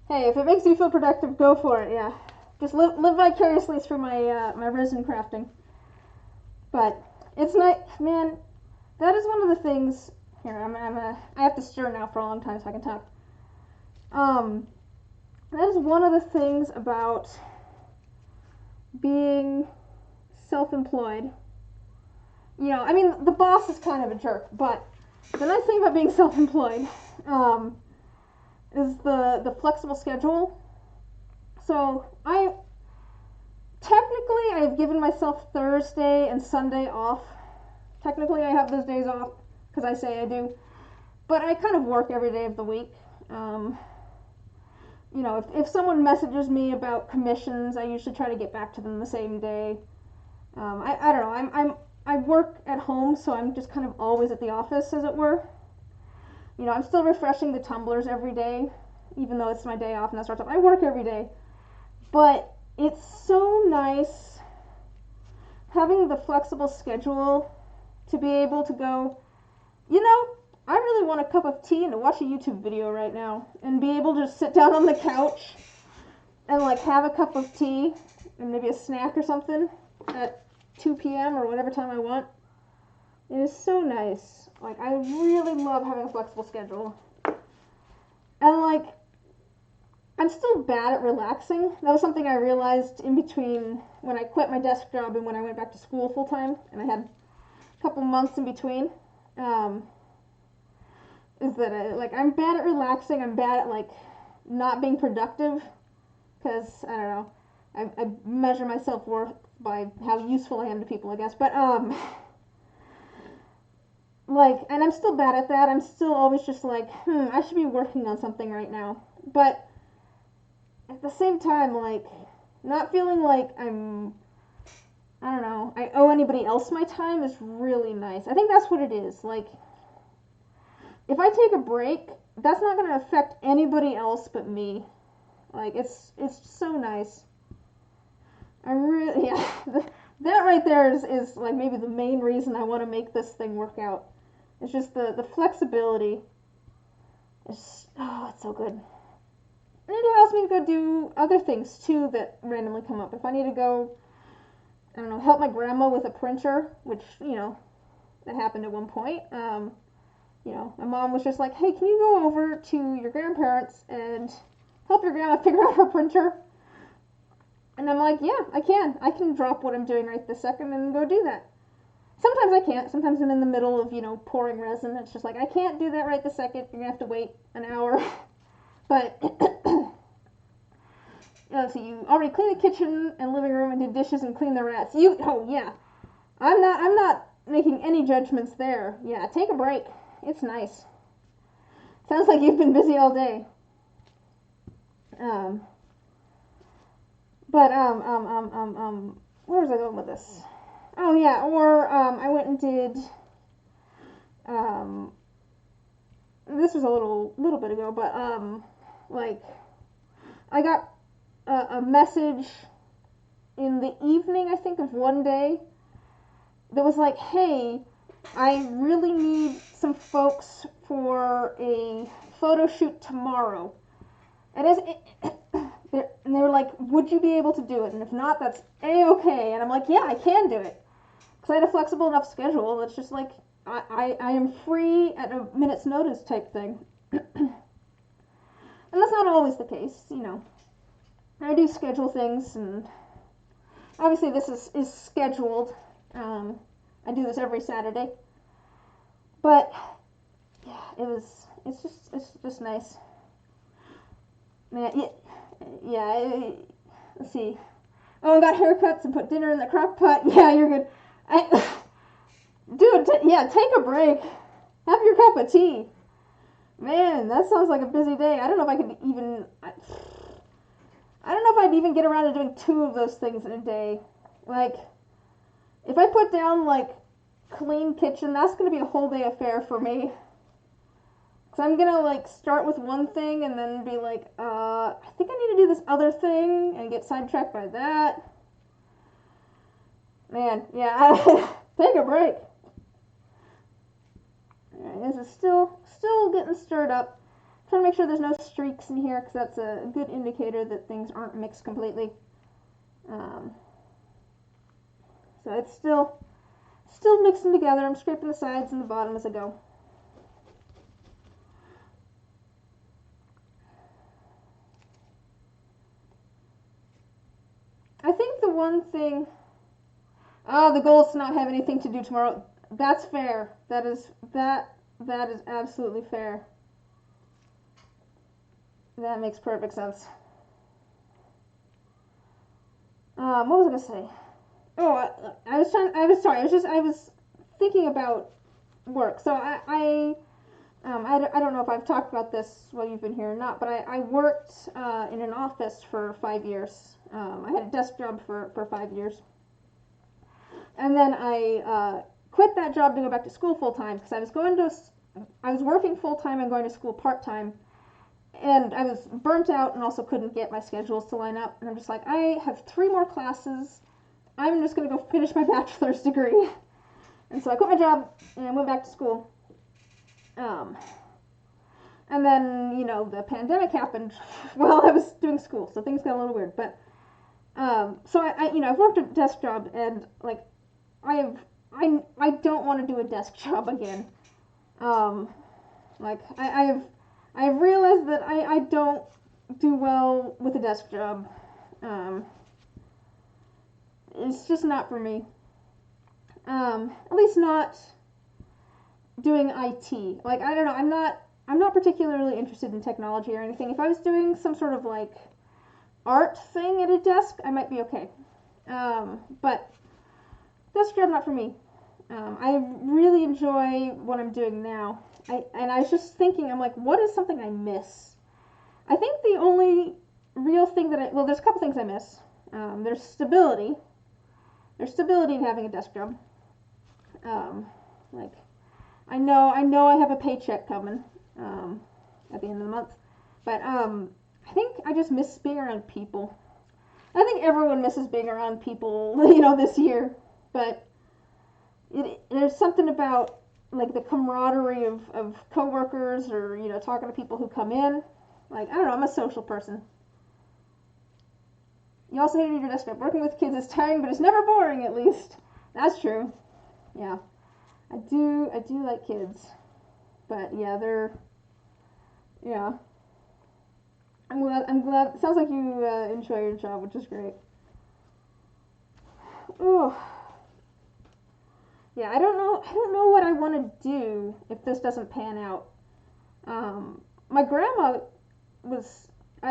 Hey, if it makes you feel productive, go for it, yeah. Just live vicariously through my my resin crafting. But it's not, man, that is one of the things, here, I have to stir now for a long time so I can talk. That is one of the things about being self-employed. You know, I mean, the boss is kind of a jerk, but the nice thing about being self-employed is the flexible schedule. So technically I've given myself Thursday and Sunday off. Technically I have those days off because I say I do, but I kind of work every day of the week. You know, if someone messages me about commissions, I usually try to get back to them the same day. I don't know, I work at home, so I'm just kind of always at the office, as it were. You know, I'm still refreshing the tumblers every day, even though it's my day off and that sort of stuff. I work every day, but it's so nice having the flexible schedule to be able to go, you know, I really want a cup of tea and to watch a YouTube video right now, and be able to just sit down on the couch and like have a cup of tea and maybe a snack or something at 2 p.m. or whatever time I want. It is so nice. Like, I really love having a flexible schedule. And like, I'm still bad at relaxing. That was something I realized in between when I quit my desk job and when I went back to school full time, and I had a couple months in between. Is that I'm bad at relaxing. I'm bad at like not being productive, because I don't know. I measure my self-worth by how useful I am to people, I guess. But and I'm still bad at that. I'm still always just like, I should be working on something right now. But at the same time, like, not feeling like I don't know, I owe anybody else my time is really nice. I think that's what it is. Like, if I take a break, that's not going to affect anybody else but me. Like, it's so nice. That right there is like maybe the main reason I want to make this thing work out. It's just the flexibility. It's so good. And it allows me to go do other things too that randomly come up. If I need to go, I don't know, help my grandma with a printer, which, you know, that happened at one point. You know, my mom was just like, hey, can you go over to your grandparents and help your grandma figure out her printer? And I'm like, yeah, I can. I can drop what I'm doing right this second and go do that. Sometimes I can't. Sometimes I'm in the middle of, you know, pouring resin. It's just like, I can't do that right this second. You're going to have to wait an hour. But, so you already cleaned the kitchen and living room and did dishes and cleaned the rats. Oh, yeah. I'm not making any judgments there. Yeah, take a break. It's nice. Sounds like you've been busy all day. Where was I going with this? Oh yeah, or I went and did. This was a little bit ago, but I got a message in the evening, I think, of one day that was like, hey, I really need some folks for a photo shoot tomorrow. And they were like, would you be able to do it? And if not, that's A-okay. And I'm like, yeah, I can do it. Because I had a flexible enough schedule. It's just like, I am free at a minute's notice type thing. And that's not always the case, you know. I do schedule things, and obviously this is scheduled. I do this every Saturday. But, yeah, it's just nice. Yeah, let's see. Oh, I got haircuts and put dinner in the crock pot. Yeah, you're good. Dude, take a break. Have your cup of tea. Man, that sounds like a busy day. I don't know if I could even... I don't know if I'd even get around to doing 2 of those things in a day. Like, if I put down, like, clean kitchen, that's going to be a whole day affair for me. Because I'm going to, like, start with one thing and then be like, I think I need to do this other thing and get sidetracked by that. Man, yeah, take a break. Alright, this is still getting stirred up. I'm trying to make sure there's no streaks in here, because that's a good indicator that things aren't mixed completely. So it's still mixing together. I'm scraping the sides and the bottom as I go. I think the one thing... the goal is to not have anything to do tomorrow. That's fair. That is absolutely fair. That makes perfect sense. What was I gonna say? Oh, I was thinking about work. So I don't know if I've talked about this while you've been here or not, but I worked in an office for 5 years. I had a desk job for 5 years. And then I quit that job to go back to school full-time, because I was working full-time and going to school part-time, and I was burnt out and also couldn't get my schedules to line up. And I'm just like, I have 3 more classes. I'm just going to go finish my bachelor's degree. And so I quit my job and I went back to school. And then, you know, the pandemic happened while I was doing school, so things got a little weird. But so you know, I've worked a desk job, and like I don't want to do a desk job again. Like I've realized that I don't do well with a desk job. It's just not for me. At least not doing IT. Like, I don't know, I'm not particularly interested in technology or anything. If I was doing some sort of like art thing at a desk, I might be okay. But desk job not for me. I really enjoy what I'm doing now. And I was just thinking, I'm like, what is something I miss? I think the only real thing that well, there's a couple things I miss. There's stability. There's stability in having a desk job. Like, I know I have a paycheck coming at the end of the month, but I think I just miss being around people. I think everyone misses being around people, you know, this year. But there's something about like the camaraderie of coworkers, or you know, talking to people who come in. Like, I don't know, I'm a social person. You also hated your desk job. Working with kids is tiring, but it's never boring, at least. That's true. Yeah. I do like kids. But yeah, yeah. I'm glad. It sounds like you enjoy your job, which is great. Oh. Yeah, I don't know what I want to do if this doesn't pan out. My grandma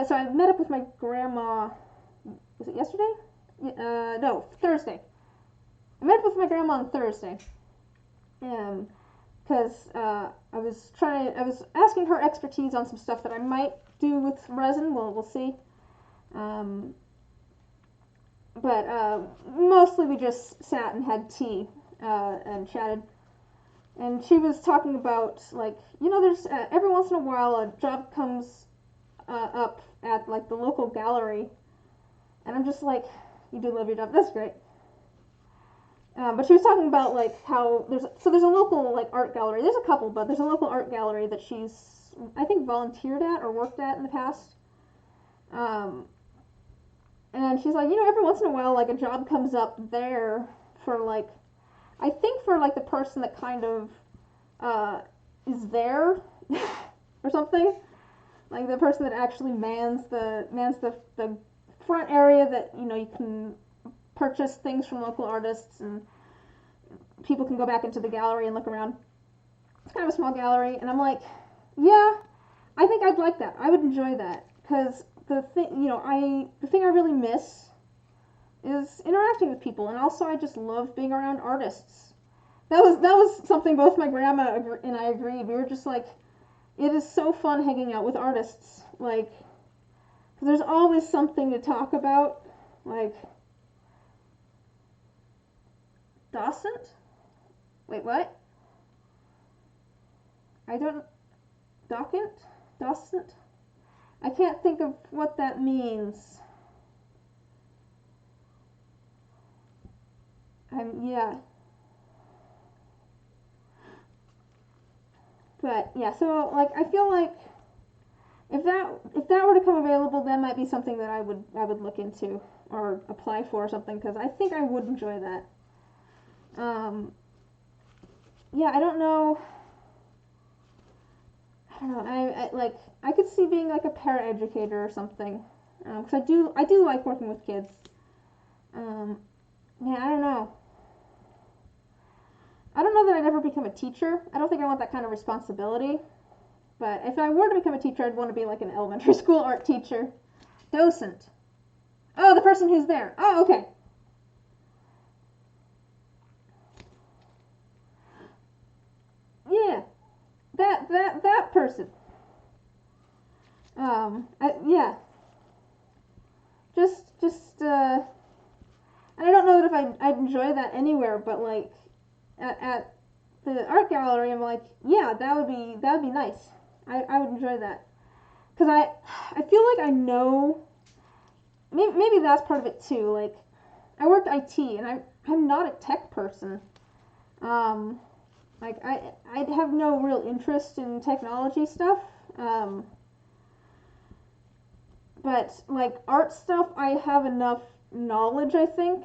so I met up with my grandma, was it yesterday? No, Thursday. I met up with my grandma on Thursday. Because I was asking her expertise on some stuff that I might do with resin. We'll see. But mostly we just sat and had tea and chatted. And she was talking about, like, you know, there's every once in a while a job comes up at like the local gallery, and I'm just like, you do love your job. That's great. But she was talking about like how there's a local like art gallery. There's a couple, but there's a local art gallery that she's, I think, volunteered at or worked at in the past. And she's like, you know, every once in a while, like a job comes up there for like, I think for like the person that kind of is there or something, like the person that actually mans the front area that, you know, you can purchase things from local artists and people can go back into the gallery and look around. It's kind of a small gallery, and I'm like, yeah, I think I'd like that. I would enjoy that, because the thing I really miss is interacting with people, and also I just love being around artists. That was something both my grandma and I agreed. We were just like, it is so fun hanging out with artists. Like, there's always something to talk about. Like, docent? Wait, what? Docent? I can't think of what that means. Yeah. But yeah, so like I feel like if that were to come available, that might be something that I would look into or apply for or something, because I think I would enjoy that. Yeah, I don't know. I could see being like a paraeducator or something, because I do like working with kids. Yeah, I don't know. I don't know that I'd ever become a teacher. I don't think I want that kind of responsibility. But if I were to become a teacher, I'd want to be like an elementary school art teacher. Docent. Oh, the person who's there. Oh, okay. Yeah, that person. Yeah. And I don't know that if I'd enjoy that anywhere, but like at the art gallery, I'm like, yeah, that would be nice. I would enjoy that, because I feel like I know. Maybe that's part of it too. Like, I worked IT, and I'm not a tech person. Like, I have no real interest in technology stuff. But, like, art stuff, I have enough knowledge, I think,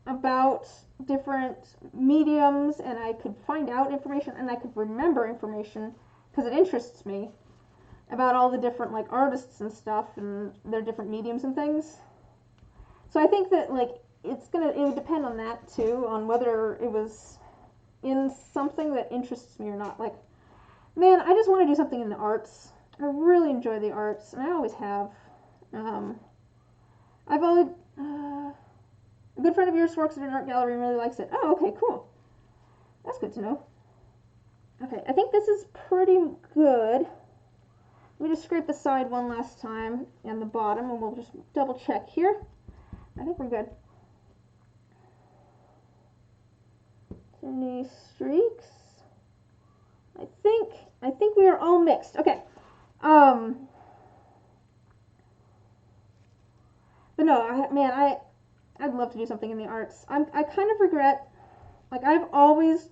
about different mediums, and I could find out information, and I could remember information, because it interests me, about all the different, like, artists and stuff, and their different mediums and things. So I think that, like, it would depend on that, too, on whether it was in something that interests me or not. Like, man, I just want to do something in the arts. I really enjoy the arts, and I always have. I've always, a good friend of yours works at an art gallery and really likes it. Oh, okay, cool. That's good to know. Okay, I think this is pretty good. Let me just scrape the side one last time and the bottom, and we'll just double check here. I think we're good. Any streaks? I think we are all mixed. Okay. But no, man, I'd love to do something in the arts. I kind of regret, like, I've always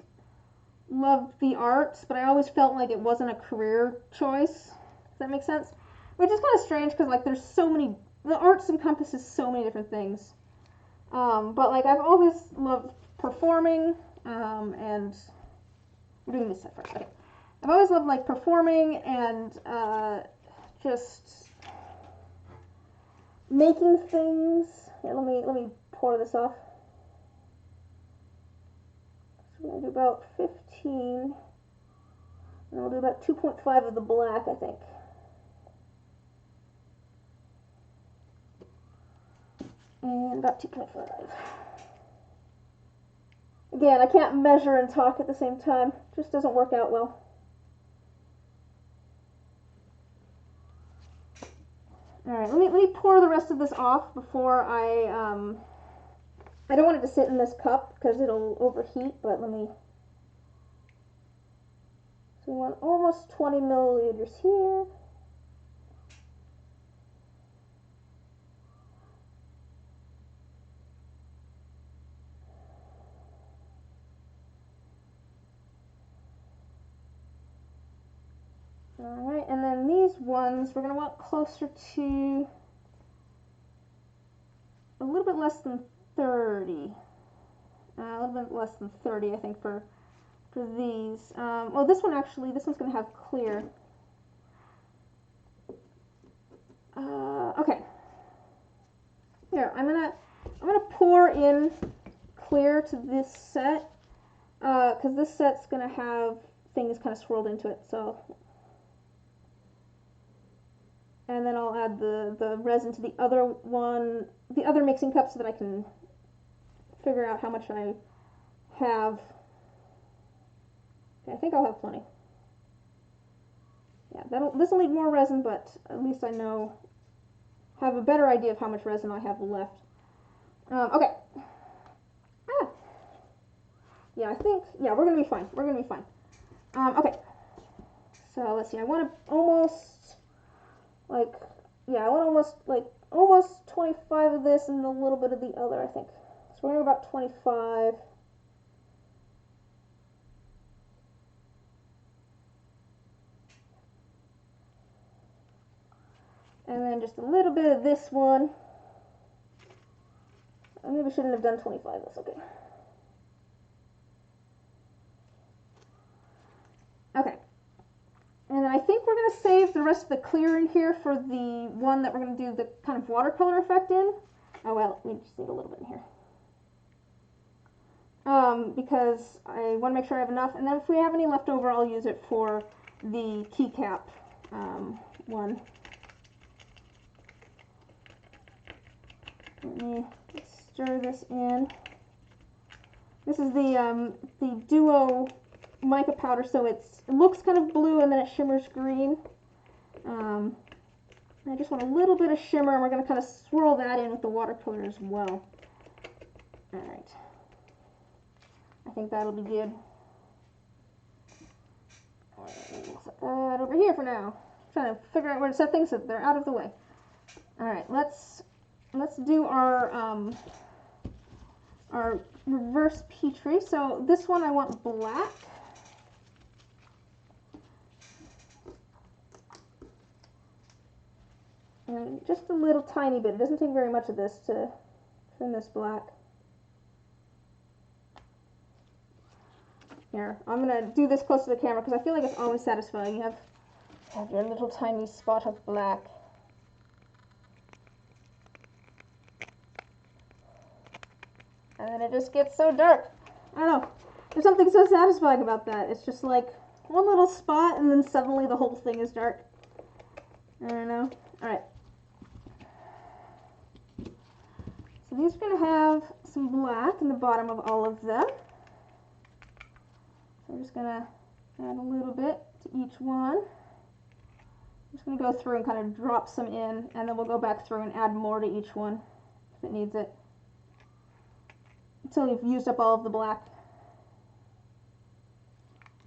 loved the arts, but I always felt like it wasn't a career choice. Does that make sense? Which is kind of strange because, like, there's so many, the arts encompasses so many different things. But, like, I've always loved performing, and we're doing this set first. Okay. I've always loved, like, performing and just making things. Here, let me pour this off. So we're gonna do about 15, and we'll do about 2.5 of the black, I think. And about 2.5. Again, I can't measure and talk at the same time. It just doesn't work out well. Alright, let me pour the rest of this off before I don't want it to sit in this cup because it'll overheat, but let me, so we want almost 20 milliliters here. Alright, and then these ones we're going to want closer to a little bit less than 30. A little bit less than 30, I think, for these. Well, this one's going to have clear. Okay. Here, I'm gonna pour in clear to this set, because this set's going to have things kind of swirled into it, so. And then I'll add the resin to the other mixing cup so that I can figure out how much I have. Okay, I think I'll have plenty. Yeah, this will need more resin, but at least I have a better idea of how much resin I have left. Okay. Yeah, we're gonna be fine. We're gonna be fine. Okay. So let's see. I want to almost almost 25 of this and a little bit of the other, I think. So we're going to about 25. And then just a little bit of this one. I maybe shouldn't have done 25, that's okay. Okay. And then I think we're going to save the rest of the clear in here for the one that we're going to do the kind of watercolor effect in. Oh well, we just need a little bit in here. Because I want to make sure I have enough, and then if we have any left over, I'll use it for the keycap one. Let me stir this in. This is the Duo Mica Powder, so it looks kind of blue and then it shimmers green. I just want a little bit of shimmer, and we're going to kind of swirl that in with the watercolor as well. Alright. I think that'll be good. Set that over here for now. I'm trying to figure out where to set things so they're out of the way. Alright, let's do our our reverse Petri. So this one I want black. And just a little tiny bit. It doesn't take very much of this to turn this black. Here, I'm going to do this close to the camera because I feel like it's always satisfying. You have your little tiny spot of black. And then it just gets so dark. I don't know. There's something so satisfying about that. It's just like one little spot and then suddenly the whole thing is dark. I don't know. Alright. So these are going to have some black in the bottom of all of them. So I'm just going to add a little bit to each one. I'm just going to go through and kind of drop some in, and then we'll go back through and add more to each one if it needs it. Until you've used up all of the black.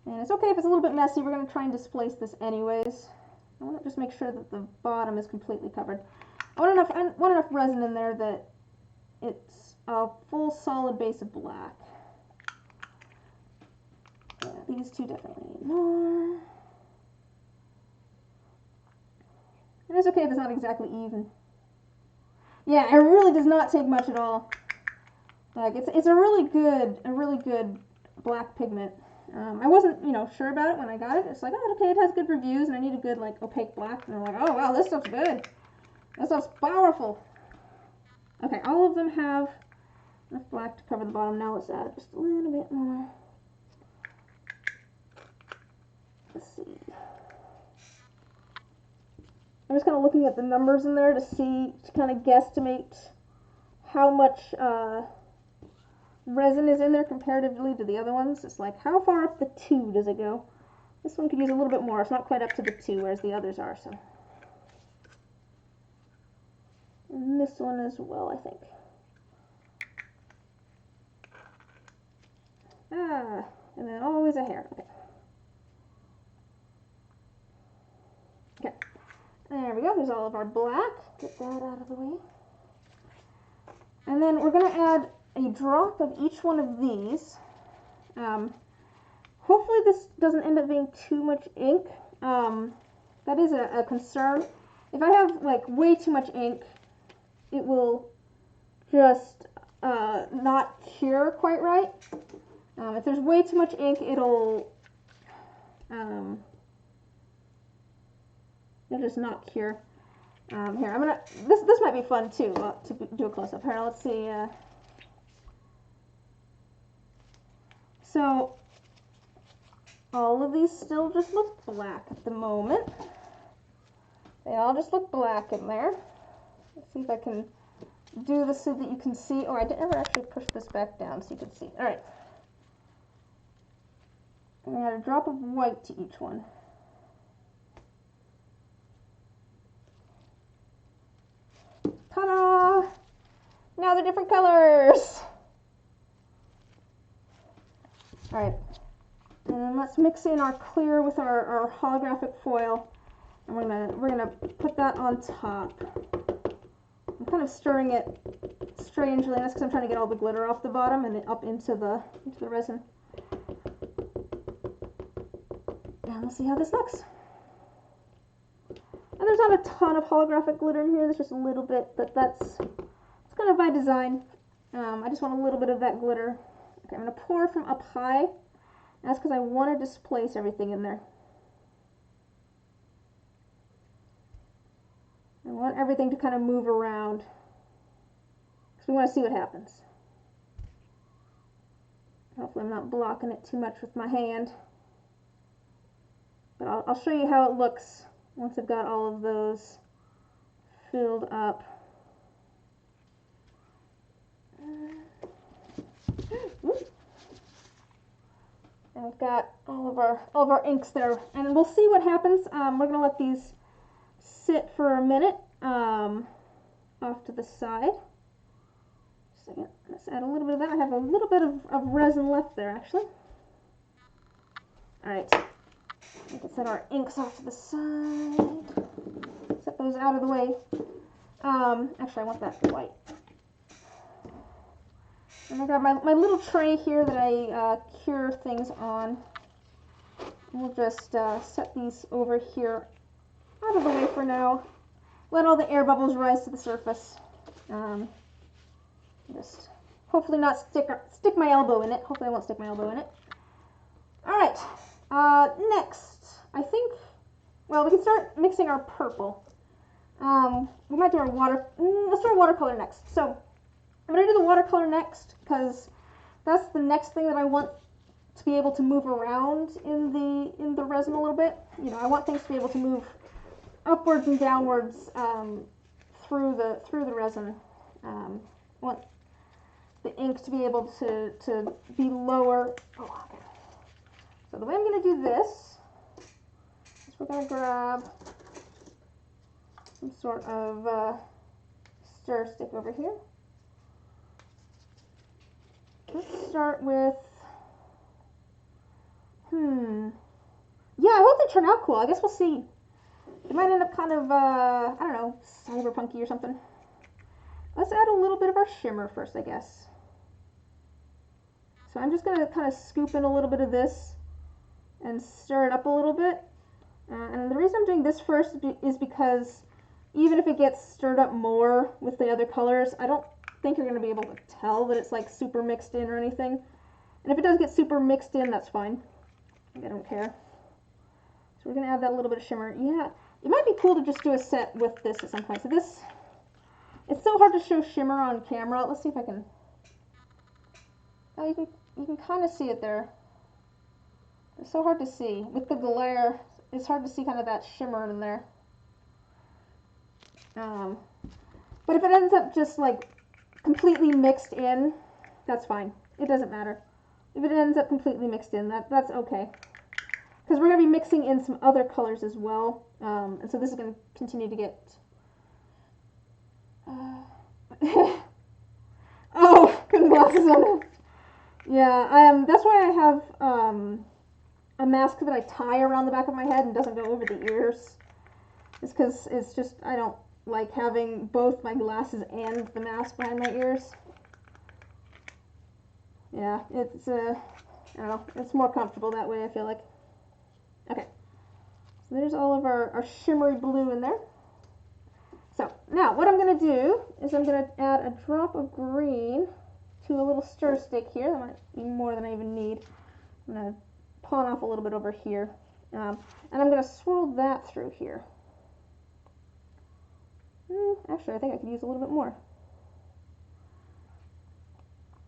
And it's okay if it's a little bit messy. We're going to try and displace this anyways. I want to just make sure that the bottom is completely covered. I want enough resin in there that it's a full solid base of black. Yeah, these two definitely need more. And it's okay if it's not exactly even. Yeah, it really does not take much at all. Like it's a really good black pigment. I wasn't, sure about it when I got it. It's like, oh, okay, it has good reviews, and I need a good, like, opaque black. And I'm like, oh, wow, this stuff's good. This stuff's powerful. Okay, all of them have enough black to cover the bottom. Now let's add just a little bit more. Let's see. I'm just kind of looking at the numbers in there to kind of guesstimate how much resin is in there comparatively to the other ones. It's like, how far up the 2 does it go? This one could use a little bit more. It's not quite up to the 2, whereas the others are, so. And this one as well, I think. And then always a hair. Okay. Okay. There we go. There's all of our black. Get that out of the way. And then we're going to add a drop of each one of these. Hopefully this doesn't end up being too much ink. That is a concern. If I have like way too much ink, it will just not cure quite right. If there's way too much ink, it'll just not cure. Here, this might be fun too, to do a close-up. Here, let's see. So, all of these still just look black at the moment. They all just look black in there. Let's see if I can do this so that you can see. Oh, I didn't ever actually push this back down so you can see. All right. And add a drop of white to each one. Ta-da! Now they're different colors. All right. And then let's mix in our clear with our holographic foil, and we're gonna put that on top. I'm kind of stirring it strangely. That's because I'm trying to get all the glitter off the bottom and up into the resin. And let's see how this looks. And there's not a ton of holographic glitter in here. There's just a little bit, but it's kind of by design. I just want a little bit of that glitter. Okay, I'm gonna pour from up high. That's because I want to displace everything in there. I want everything to kind of move around, because we want to see what happens. Hopefully I'm not blocking it too much with my hand. But I'll show you how it looks once I've got all of those filled up. And we've got all of our inks there, and we'll see what happens. We're gonna let these sit for a minute off to the side. Just a second. Let's add a little bit of that. I have a little bit of resin left there, actually. All right. We can set our inks off to the side. Set those out of the way. Actually, I want that white. I'm gonna grab my little tray here that I cure things on. We'll just set these over here out of the way for now. Let all the air bubbles rise to the surface. Just hopefully not stick my elbow in it. Hopefully I won't stick my elbow in it. Alright, next, I think, well, we can start mixing our purple. We might do our let's do our watercolor next. So, I'm going to do the watercolor next, because that's the next thing that I want to be able to move around in the resin a little bit. You know, I want things to be able to move upwards and downwards through the resin. I want the ink to be able to be lower. Oh, okay. So the way I'm going to do this is we're going to grab some sort of stir stick over here. Let's start with, yeah, I hope they turn out cool. I guess we'll see. It might end up kind of, I don't know, cyberpunky or something. Let's add a little bit of our shimmer first, I guess. So I'm just going to kind of scoop in a little bit of this and stir it up a little bit. And the reason I'm doing this first is because even if it gets stirred up more with the other colors, I don't think you're going to be able to tell that it's like super mixed in or anything. And if it does get super mixed in, that's fine. I don't care. So we're going to add that little bit of shimmer. Yeah, it might be cool to just do a set with this at some point. So this, it's so hard to show shimmer on camera. Let's see if I can. Oh, you can kind of see it there. It's so hard to see. With the glare, it's hard to see kind of that shimmer in there. But if it ends up just like completely mixed in, that's fine. It doesn't matter. If it ends up completely mixed in, that's okay. Because we're going to be mixing in some other colors as well. And so this is going to continue to get... Oh, putting glasses on. Yeah, that's why I have a mask that I tie around the back of my head and doesn't go over the ears. It's because it's just, I don't like having both my glasses and the mask behind my ears. Yeah, it's, I don't know, it's more comfortable that way, I feel like. Okay, so there's all of our shimmery blue in there. So, now, what I'm going to do is I'm going to add a drop of green to a little stir stick here. That might be more than I even need. I'm going to pawn off a little bit over here. And I'm going to swirl that through here. Actually, I think I could use a little bit more.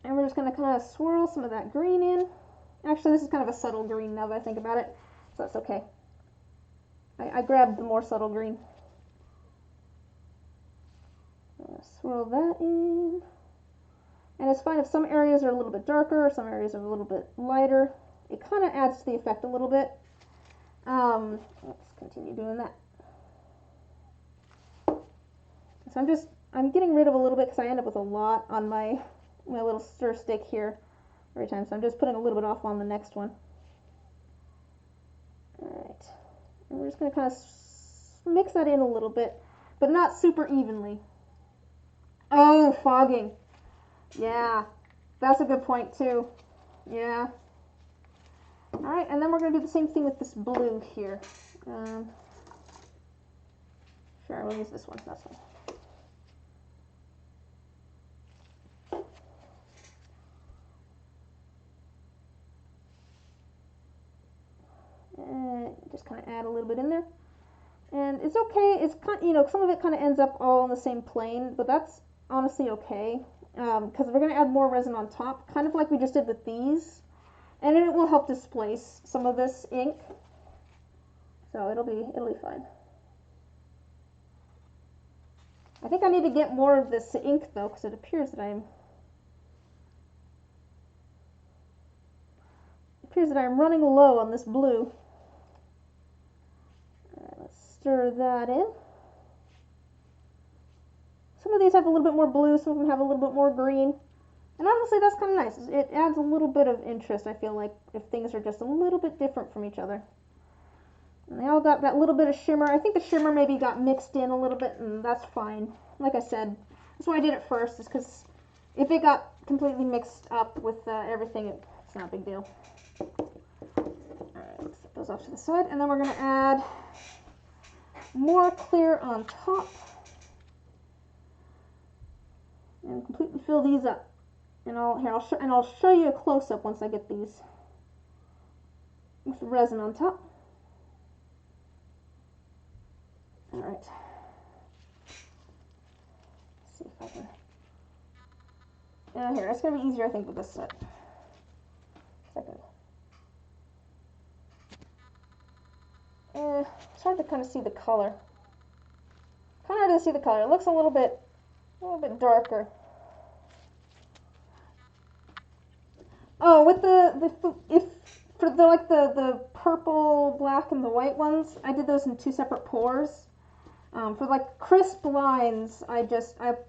And we're just going to kind of swirl some of that green in. Actually, this is kind of a subtle green now that I think about it, so that's okay. I grabbed the more subtle green. Swirl that in. And it's fine if some areas are a little bit darker, or some areas are a little bit lighter. It kind of adds to the effect a little bit. Let's continue doing that. So I'm getting rid of a little bit because I end up with a lot on my little stir stick here every time. So I'm just putting a little bit off on the next one. Alright. And we're just going to kind of mix that in a little bit, but not super evenly. Oh, fogging. Yeah, that's a good point too. Yeah. Alright, and then we're going to do the same thing with this blue here. Sure, we'll use this one. That's fine. And just kind of add a little bit in there. And it's okay. It's kind, you know, some of it kind of ends up all on the same plane, but that's honestly okay. Because we're going to add more resin on top, kind of like we just did with these. And it will help displace some of this ink. So it'll be fine. I think I need to get more of this ink though, because it appears that I'm running low on this blue. Alright, let's stir that in. Some of these have a little bit more blue, some of them have a little bit more green. And honestly, that's kind of nice. It adds a little bit of interest, I feel like, if things are just a little bit different from each other. And they all got that little bit of shimmer. I think the shimmer maybe got mixed in a little bit, and that's fine. Like I said, that's why I did it first, is because if it got completely mixed up with everything, it's not a big deal. Alright, let's set those off to the side, and then we're going to add more clear on top. And completely fill these up. And I'll show you a close-up once I get these with the resin on top. Alright. Let's see if I can. Here, it's going to be easier, I think, with this set. Second. It's hard to kind of see the color. Kind of hard to see the color. It looks a little bit darker. Oh, with the purple, black, and the white ones, I did those in 2 separate pours. For like crisp lines, I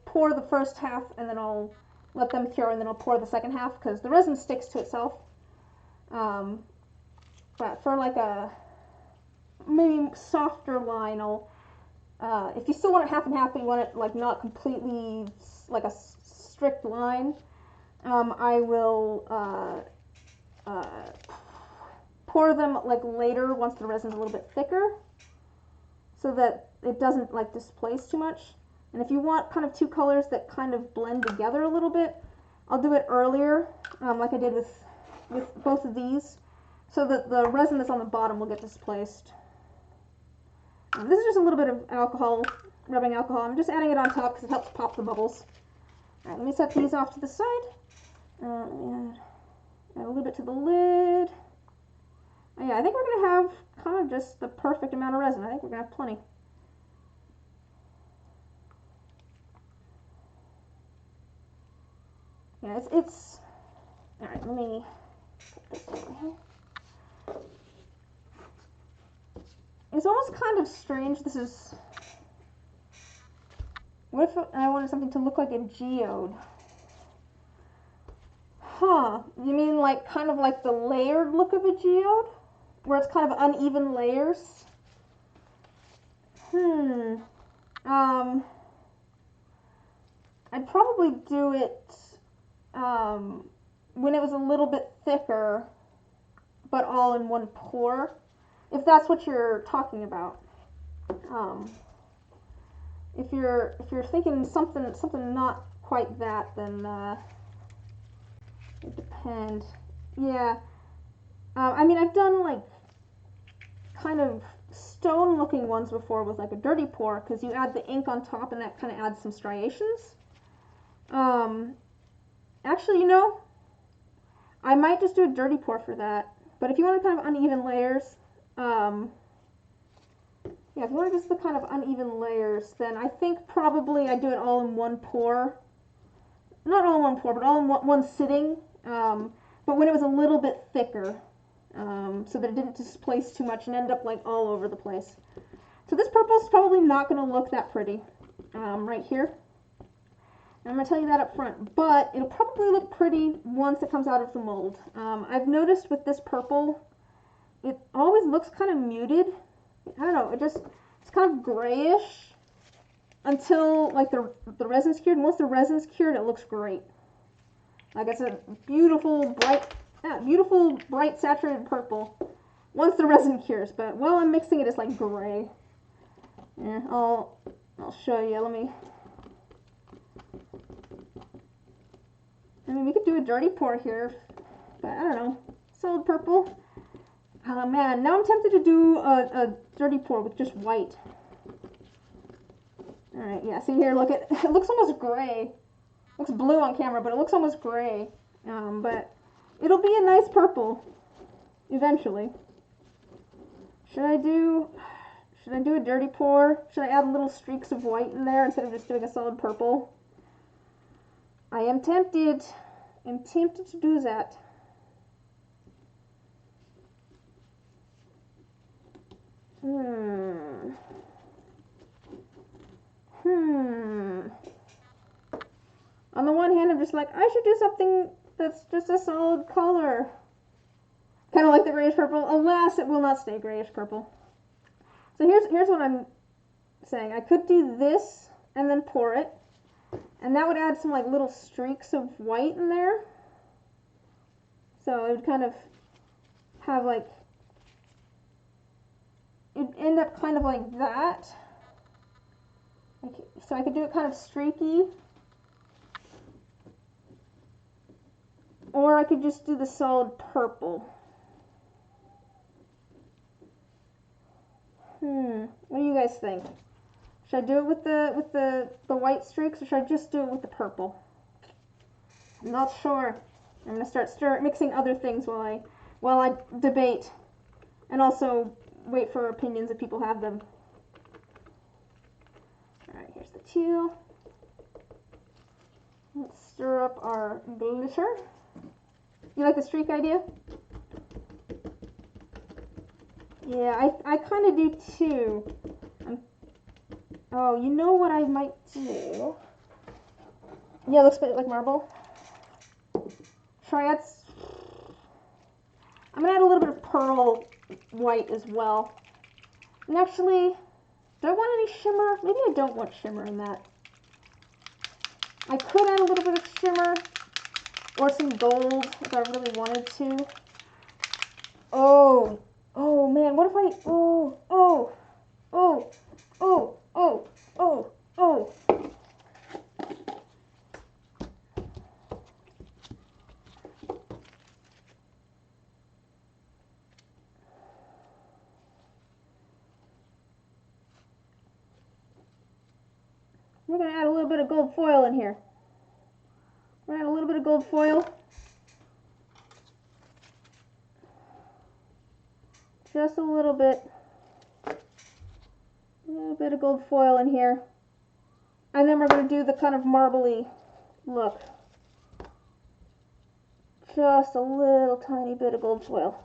pour the first half and then I'll let them cure and then I'll pour the second half because the resin sticks to itself. But for like a maybe softer line, if you still want it half and half, but you want it like not completely like a strict line, I will pour them like later once the resin's a little bit thicker, so that it doesn't like displace too much. And if you want kind of 2 colors that kind of blend together a little bit, I'll do it earlier, like I did with both of these, so that the resin that's on the bottom will get displaced. This is just a little bit of alcohol, rubbing alcohol. I'm just adding it on top because it helps pop the bubbles. Alright, let me set these off to the side. Let me add a little bit to the lid. Oh, yeah, I think we're going to have kind of just the perfect amount of resin. I think we're going to have plenty. Yeah, it's alright, let me put this over here. It's almost kind of strange. This is, what if I wanted something to look like a geode? Huh, you mean like kind of like the layered look of a geode? Where it's kind of uneven layers? I'd probably do it when it was a little bit thicker, but all in one pour, if that's what you're talking about. If you're thinking something not quite that, then it depends. Yeah. I mean, I've done like kind of stone looking ones before with like a dirty pour, because you add the ink on top and that kind of adds some striations. Actually, you know, I might just do a dirty pour for that. But if you want kind of uneven layers, yeah, if you want just the kind of uneven layers, then I think probably I do it all in one pour. Not all in one pour, but all in one sitting. But when it was a little bit thicker, so that it didn't displace too much and end up like all over the place. So this purple's probably not going to look that pretty right here. And I'm going to tell you that up front, but it'll probably look pretty once it comes out of the mold. I've noticed with this purple, it always looks kind of muted. I don't know, it's kind of grayish until like the resin's cured. And once the resin's cured, it looks great. Like it's a beautiful, bright saturated purple once the resin cures. But while I'm mixing it, it's like gray. Yeah, I'll show you. I mean, we could do a dirty pour here, but I don't know. Solid purple. Oh man, now I'm tempted to do a dirty pour with just white. Alright, yeah, see here, look, it looks almost gray. Looks blue on camera, but it looks almost gray. But it'll be a nice purple eventually. Should I do a dirty pour? Should I add little streaks of white in there instead of just doing a solid purple? I am tempted. I'm tempted to do that. On the one hand, I'm just like, I should do something that's just a solid color. Kind of like the grayish purple. Alas, it will not stay grayish purple. So here's what I'm saying. I could do this and then pour it. And that would add some like little streaks of white in there. So it would kind of have like, it'd end up kind of like that. Okay, so I could do it kind of streaky. Or I could just do the solid purple. What do you guys think? Should I do it with the white streaks, or should I just do it with the purple? I'm not sure. I'm gonna start mixing other things while I debate, and also wait for opinions if people have them. All right, here's the teal. Let's stir up our glitter. You like the streak idea? Yeah, I kind of do too. Oh, you know what I might do? Yeah, it looks a bit like marble. I'm gonna add a little bit of pearl white as well. And actually, do I want any shimmer? Maybe I don't want shimmer in that. I could add a little bit of shimmer or some gold if I really wanted to. Oh man, what if I, oh. We're going to add a little bit of gold foil in here. We're going to add a little bit of gold foil. Just a little bit. A little bit of gold foil in here. And then we're going to do the kind of marbly look. Just a little tiny bit of gold foil.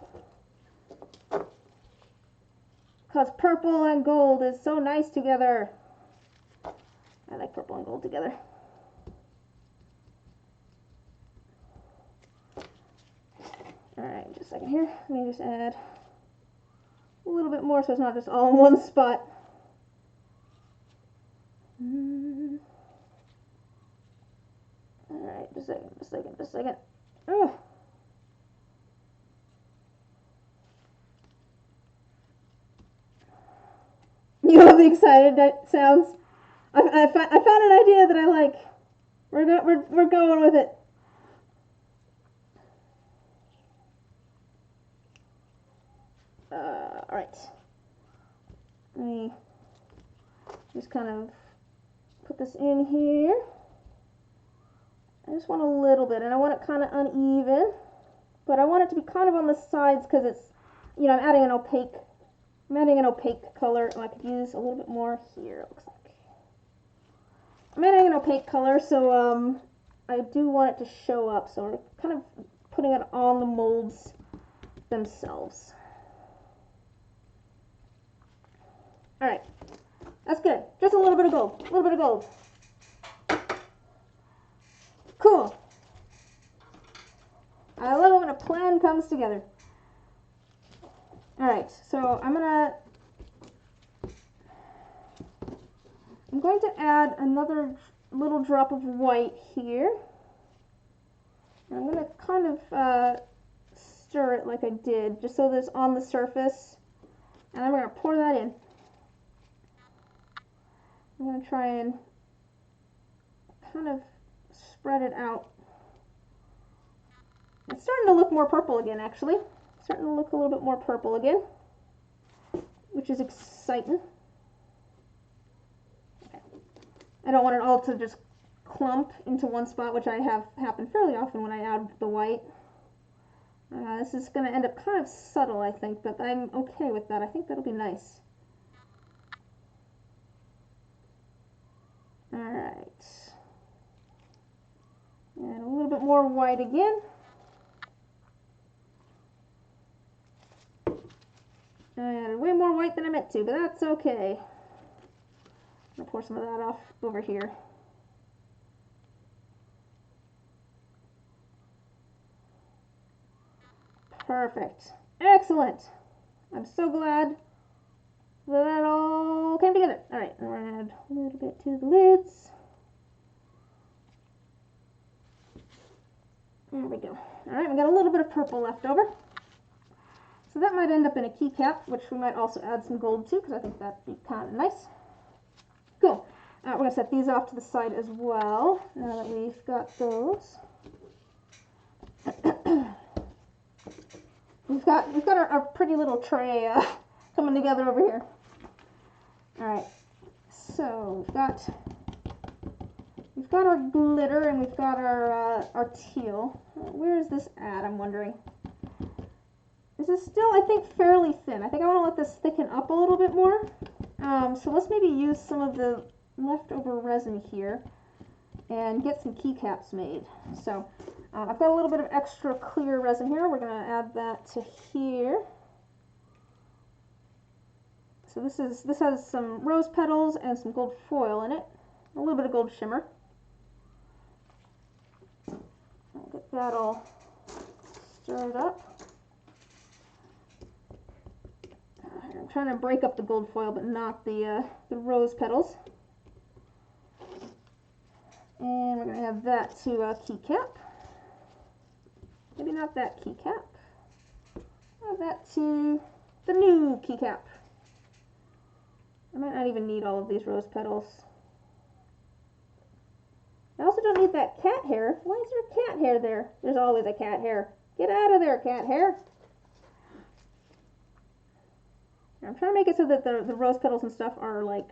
Because purple and gold is so nice together. I like purple and gold together. Alright, just a second here. Let me just add a little bit more so it's not just all in one spot. Alright, just a second. Oh. You love the excited sounds? I found an idea that I like. We're going with it. All right. Let me just kind of put this in here. I just want a little bit, and I want it kind of uneven, but I want it to be kind of on the sides because it's, you know, I'm adding an opaque color, and I could use a little bit more here. It looks like I'm adding an opaque color, so I do want it to show up. So we're kind of putting it on the molds themselves. All right, that's good. Just a little bit of gold. A little bit of gold. Cool. I love it when a plan comes together. All right, so I'm going to add another little drop of white here. And I'm going to kind of stir it like I did, just so that it's on the surface. And I'm going to pour that in. I'm going to try and kind of spread it out. It's starting to look more purple again, actually. It's starting to look a little bit more purple again, which is exciting. Okay. I don't want it all to just clump into one spot, which I have happen fairly often when I add the white. This is going to end up kind of subtle, I think, but I'm okay with that. I think that'll be nice. Alright. And a little bit more white again. I added way more white than I meant to, but that's okay. I'm going to pour some of that off over here. Perfect. Excellent. I'm so glad that all came together. Alright, I'm going to add a little bit to the lids. There we go. Alright, we got a little bit of purple left over. So that might end up in a keycap, which we might also add some gold to, because I think that'd be kind of nice. Cool. We're going to set these off to the side as well, now that we've got those. we've got our pretty little tray coming together over here. Alright, so we've got our glitter and we've got our teal. Where is this at, I'm wondering? This is still, I think, fairly thin. I think I want to let this thicken up a little bit more. So let's maybe use some of the leftover resin here and get some keycaps made. So I've got a little bit of extra clear resin here. We're going to add that to here. So this has some rose petals and some gold foil in it. A little bit of gold shimmer. I'll get that all stirred up. I'm trying to break up the gold foil, but not the rose petals. And we're going to add that to a keycap. Maybe not that keycap. Add that to the new keycap. I might not even need all of these rose petals. I also don't need that cat hair. Why is there cat hair there? There's always a cat hair. Get out of there, cat hair. I'm trying to make it so that the rose petals and stuff are like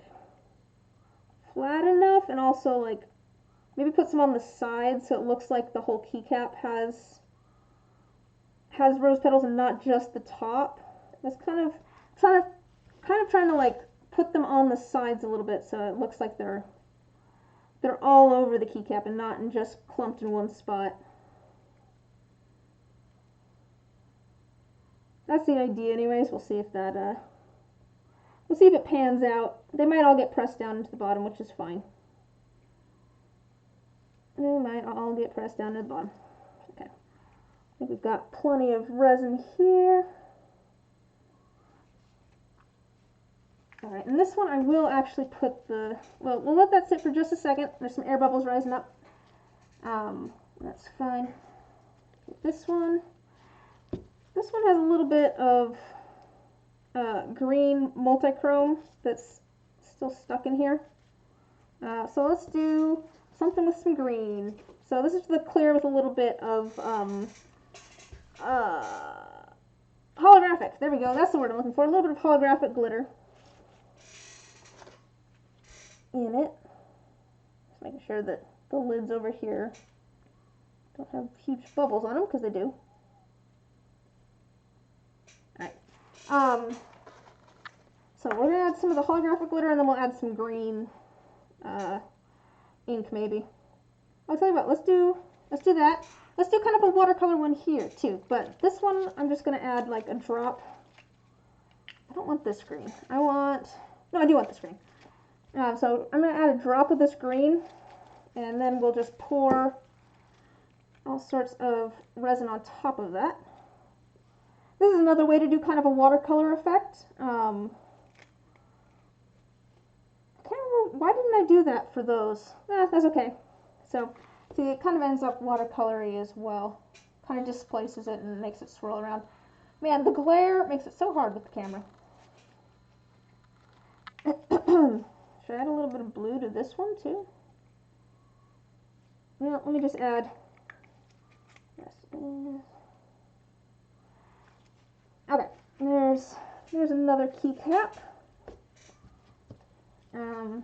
flat enough, and also like maybe put some on the side so it looks like the whole keycap has rose petals and not just the top. That's kind of trying to like put them on the sides a little bit so it looks like they're all over the keycap and not just clumped in one spot. That's the idea anyways. We'll see if that we'll see if it pans out. They might all get pressed down into the bottom, which is fine. They might all get pressed down to the bottom. Okay. I think we've got plenty of resin here. Alright, and this one I will actually put well, we'll let that sit for just a second. There's some air bubbles rising up. That's fine. This one has a little bit of green multichrome that's still stuck in here. So let's do something with some green. So this is the clear with a little bit of holographic. There we go. That's the word I'm looking for. A little bit of holographic glitter in it. Just making sure that the lids over here don't have huge bubbles on them, because they do. Alright. So we're going to add some of the holographic glitter, and then we'll add some green ink maybe. I'll tell you what, let's do that. Let's do kind of a watercolor one here too, but this one I'm just going to add like a drop. I don't want this green. No, I do want this green. So I'm going to add a drop of this green, and then we'll just pour all sorts of resin on top of that. This is another way to do kind of a watercolor effect. I can't remember, why didn't I do that for those? That's okay. So, see, it kind of ends up watercolory as well. Kind of displaces it and makes it swirl around. Man, the glare makes it so hard with the camera. Should I add a little bit of blue to this one too? Well, let me just add. Okay, there's another keycap. And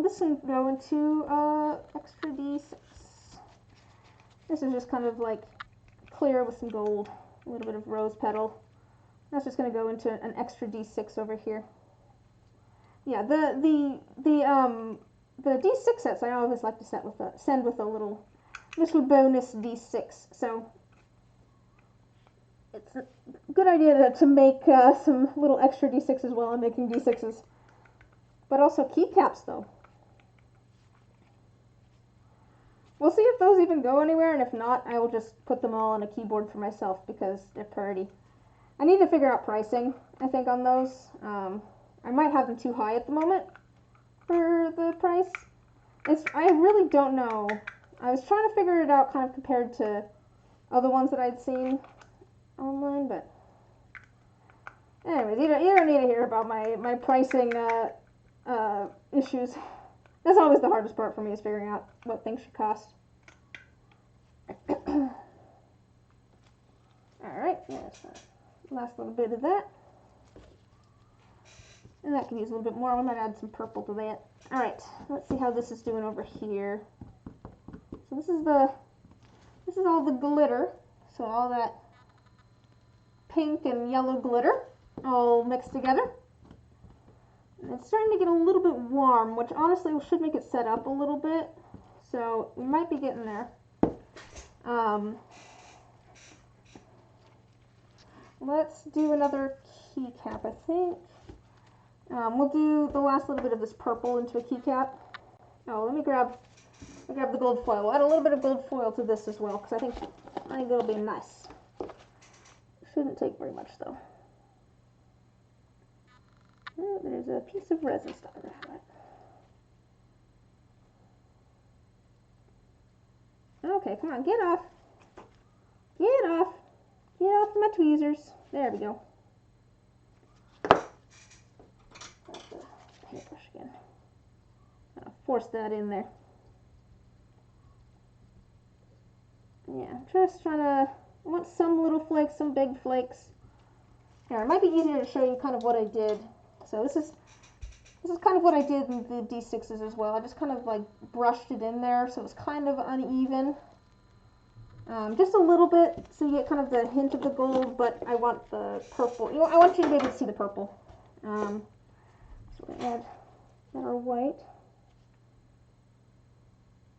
this can go into extra d6. This is just kind of like clear with some gold, a little bit of rose petal. That's just going to go into an extra d6 over here. Yeah, the d6 sets I always like to send with a little bonus d6. So it's a good idea to make some little extra d6s while I'm making d6s. But also keycaps though. We'll see if those even go anywhere, and if not, I will just put them all on a keyboard for myself because they're pretty. I need to figure out pricing, I think, on those. I might have them too high at the moment for the price. I really don't know I was trying to figure it out kind of compared to other ones that I'd seen online, but anyways, you don't need to hear about my pricing issues. That's always the hardest part for me, is figuring out what things should cost. Alright, there's the last little bit of that. And that can use a little bit more. We might add some purple to that. Alright, let's see how this is doing over here. So this is all the glitter. So all that pink and yellow glitter all mixed together. And it's starting to get a little bit warm, which honestly should make it set up a little bit. So we might be getting there. Let's do another keycap, I think. We'll do the last little bit of this purple into a keycap. Oh, let me grab the gold foil. We'll add a little bit of gold foil to this as well, because I think it'll be nice. Shouldn't take very much though. Oh, there's a piece of resin stuck in that. Okay, come on, get off. Get off. Get off my tweezers. There we go. Paintbrush again. I'll force that in there. Yeah, I'm just trying to, I want some little flakes, some big flakes. Here, it might be easier to show you kind of what I did. So this is kind of what I did in the d6s as well. I just kind of like brushed it in there, so it was kind of uneven. Just a little bit, so you get kind of the hint of the gold, but I want the purple. You know, I want you to be able to see the purple. So we're going to add our white.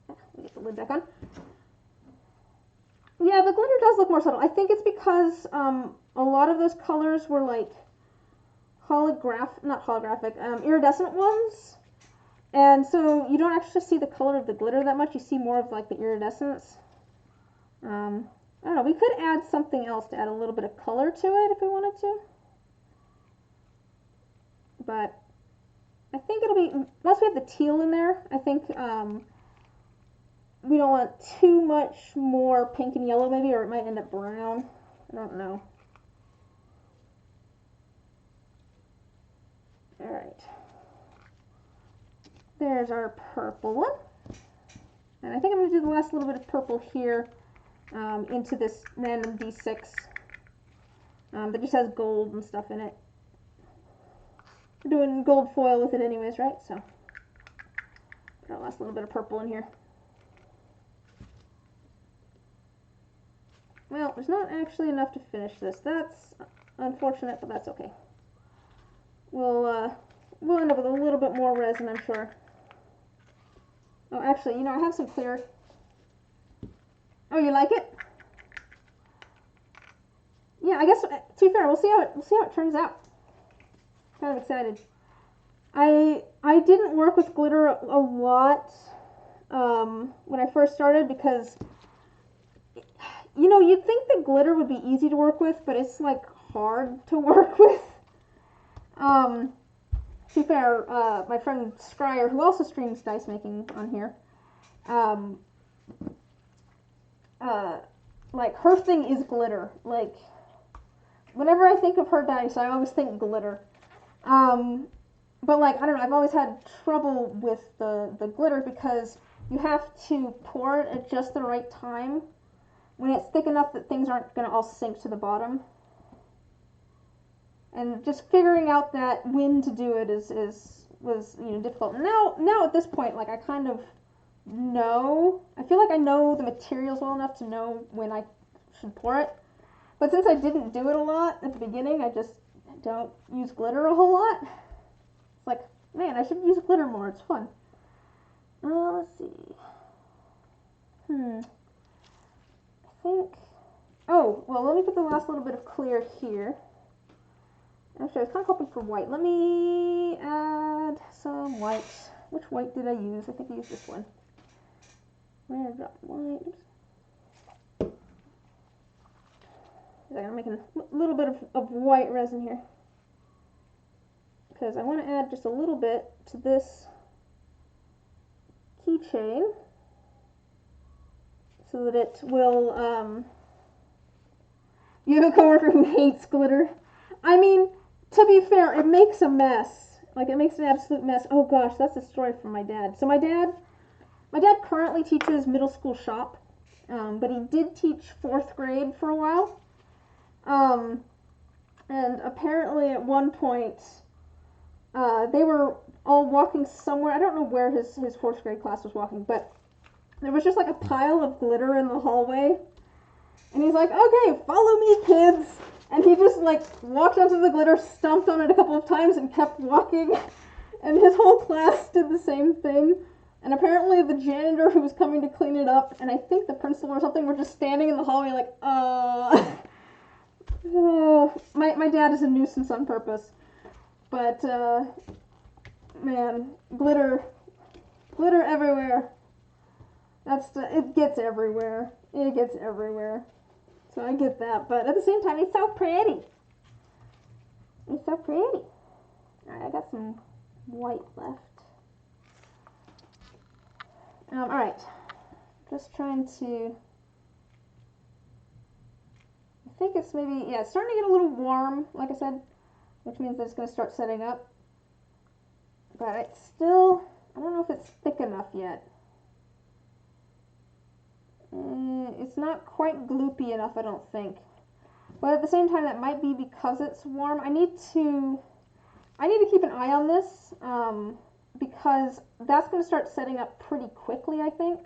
Let me get the lid back on. Yeah, the glitter does look more subtle. I think it's because a lot of those colors were like iridescent ones. And so you don't actually see the color of the glitter that much. You see more of like the iridescence. I don't know, we could add something else to add a little bit of color to it if we wanted to. But I think it'll be, once we have the teal in there, I think we don't want too much more pink and yellow maybe, or it might end up brown. I don't know. Alright. There's our purple one. And I think I'm going to do the last little bit of purple here into this random d6 that just has gold and stuff in it. We're doing gold foil with it anyways, right? So put our last little bit of purple in here. Well, there's not actually enough to finish this. That's unfortunate, but that's okay. We'll end up with a little bit more resin, I'm sure. Oh, actually, you know, I have some clear. Oh, you like it? Yeah, I guess, to be fair, we'll see how it turns out. Kind of excited. I didn't work with glitter a lot when I first started, because you know, you'd think that glitter would be easy to work with, but it's like hard to work with. To be fair, my friend Scryer, who also streams dice making on here, like her thing is glitter. Like whenever I think of her dice, I always think glitter. But like, I don't know, I've always had trouble with the glitter because you have to pour it at just the right time when it's thick enough that things aren't going to all sink to the bottom. And just figuring out that when to do it was you know, difficult. Now at this point, like, I kind of know, I feel like I know the materials well enough to know when I should pour it. But since I didn't do it a lot at the beginning, I just don't use glitter a whole lot. It's like, man, I should use glitter more. It's fun. Let's see. I think, oh, well, let me put the last little bit of clear here. Actually, I was kind of hoping for white. Let me add some white. Which white did I use? I think I used this one. I'm going to drop white. Oops. I'm making a little bit of white resin here, because I want to add just a little bit to this keychain. so that it will, you have a coworker who hates glitter. I mean, to be fair, it makes a mess. Like, it makes an absolute mess. Oh gosh, that's a story from my dad. So my dad currently teaches middle school shop, but he did teach 4th grade for a while. And apparently at one point, they were all walking somewhere. I don't know where his 4th grade class was walking, but there was just like a pile of glitter in the hallway. And he's like, okay, follow me, kids. And he just like walked onto the glitter, stomped on it a couple of times, and kept walking. And his whole class did the same thing. And apparently the janitor who was coming to clean it up, and I think the principal or something, were just standing in the hallway like, my dad is a nuisance on purpose. But, man, glitter everywhere. It gets everywhere. It gets everywhere. So I get that, but at the same time, it's so pretty. It's so pretty. Alright, I got some white left. Alright. Just trying to... I think it's maybe... Yeah, it's starting to get a little warm, like I said, which means that it's going to start setting up. But it's still... I don't know if it's thick enough yet. It's not quite gloopy enough, I don't think. But at the same time, that might be because it's warm. I need to keep an eye on this, because that's going to start setting up pretty quickly, I think.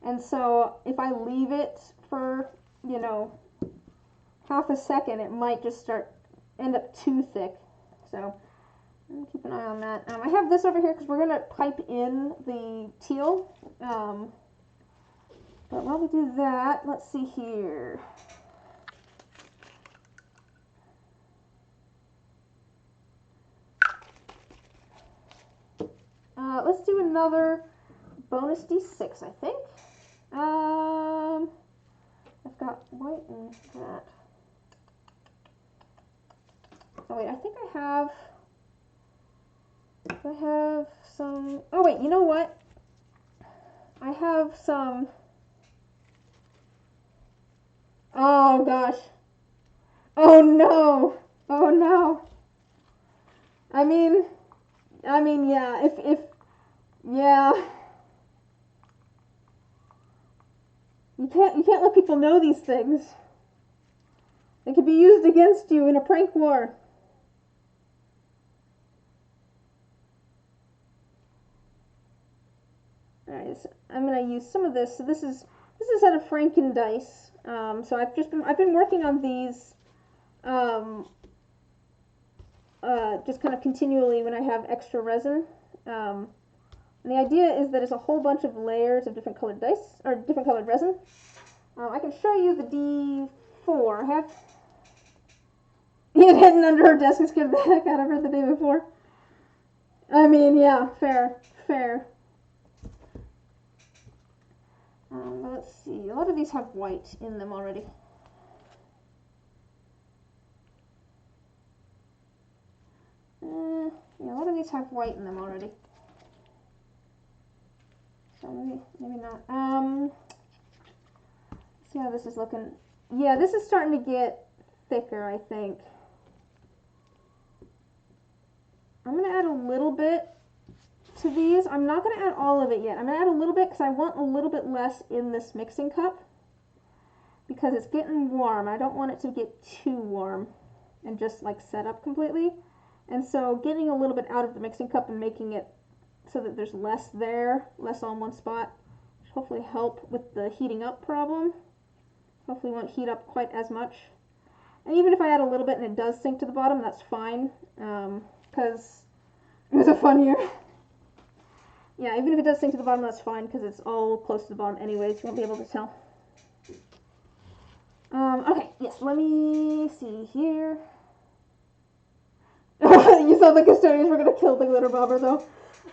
And so if I leave it for, you know, half a second, it might just end up too thick. So I'm going to keep an eye on that. I have this over here because we're going to pipe in the teal. But while we do that, let's see here. Let's do another bonus d6, I think. I've got white in that. Oh wait, I think I have some, oh wait, you know what? I have some, oh gosh. Oh no. Oh no. I mean, yeah, yeah. You can't let people know these things. They could be used against you in a prank war. Alright, so I'm gonna use some of this. So this is a set of Franken dice. So I've been working on these just kind of continually when I have extra resin. And the idea is that it's a whole bunch of layers of different colored dice, or different colored resin. I can show you the D4. I have it hidden under her desk and scared the heck out of her the day before. I mean, yeah, fair. Let's see. A lot of these have white in them already. Yeah, a lot of these have white in them already. So maybe not. See how this is looking. Yeah, this is starting to get thicker, I think. I'm going to add a little bit to these. I'm not going to add all of it yet. I'm going to add a little bit because I want a little bit less in this mixing cup because it's getting warm. I don't want it to get too warm and just like set up completely. And so getting a little bit out of the mixing cup and making it so that there's less there, less on one spot, should hopefully help with the heating up problem. Hopefully it won't heat up quite as much. And even if I add a little bit and it does sink to the bottom, that's fine, because it was a fun year. Yeah, even if it does sink to the bottom, that's fine, because it's all close to the bottom anyways. You won't be able to tell. Okay, yes, let me see here. You thought the custodians were going to kill the glitter bobber, though.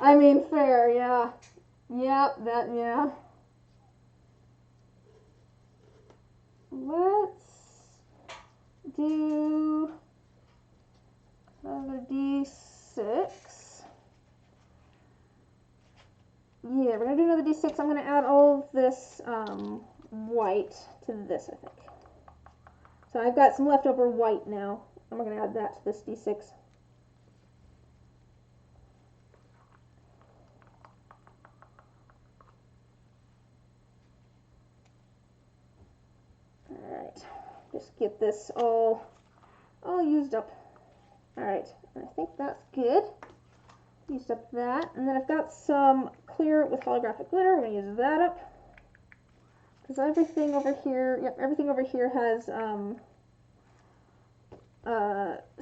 I mean, fair, yeah. Yep, yeah. Let's do another D6. Yeah, we're going to do another D6. I'm going to add all of this white to this, I think. So I've got some leftover white now. I'm going to add that to this d6. Alright, just get this all used up. Alright, I think that's good. Used up that, and then I've got some clear with holographic glitter. I'm going to use that up. Because everything over here, yep, everything over here has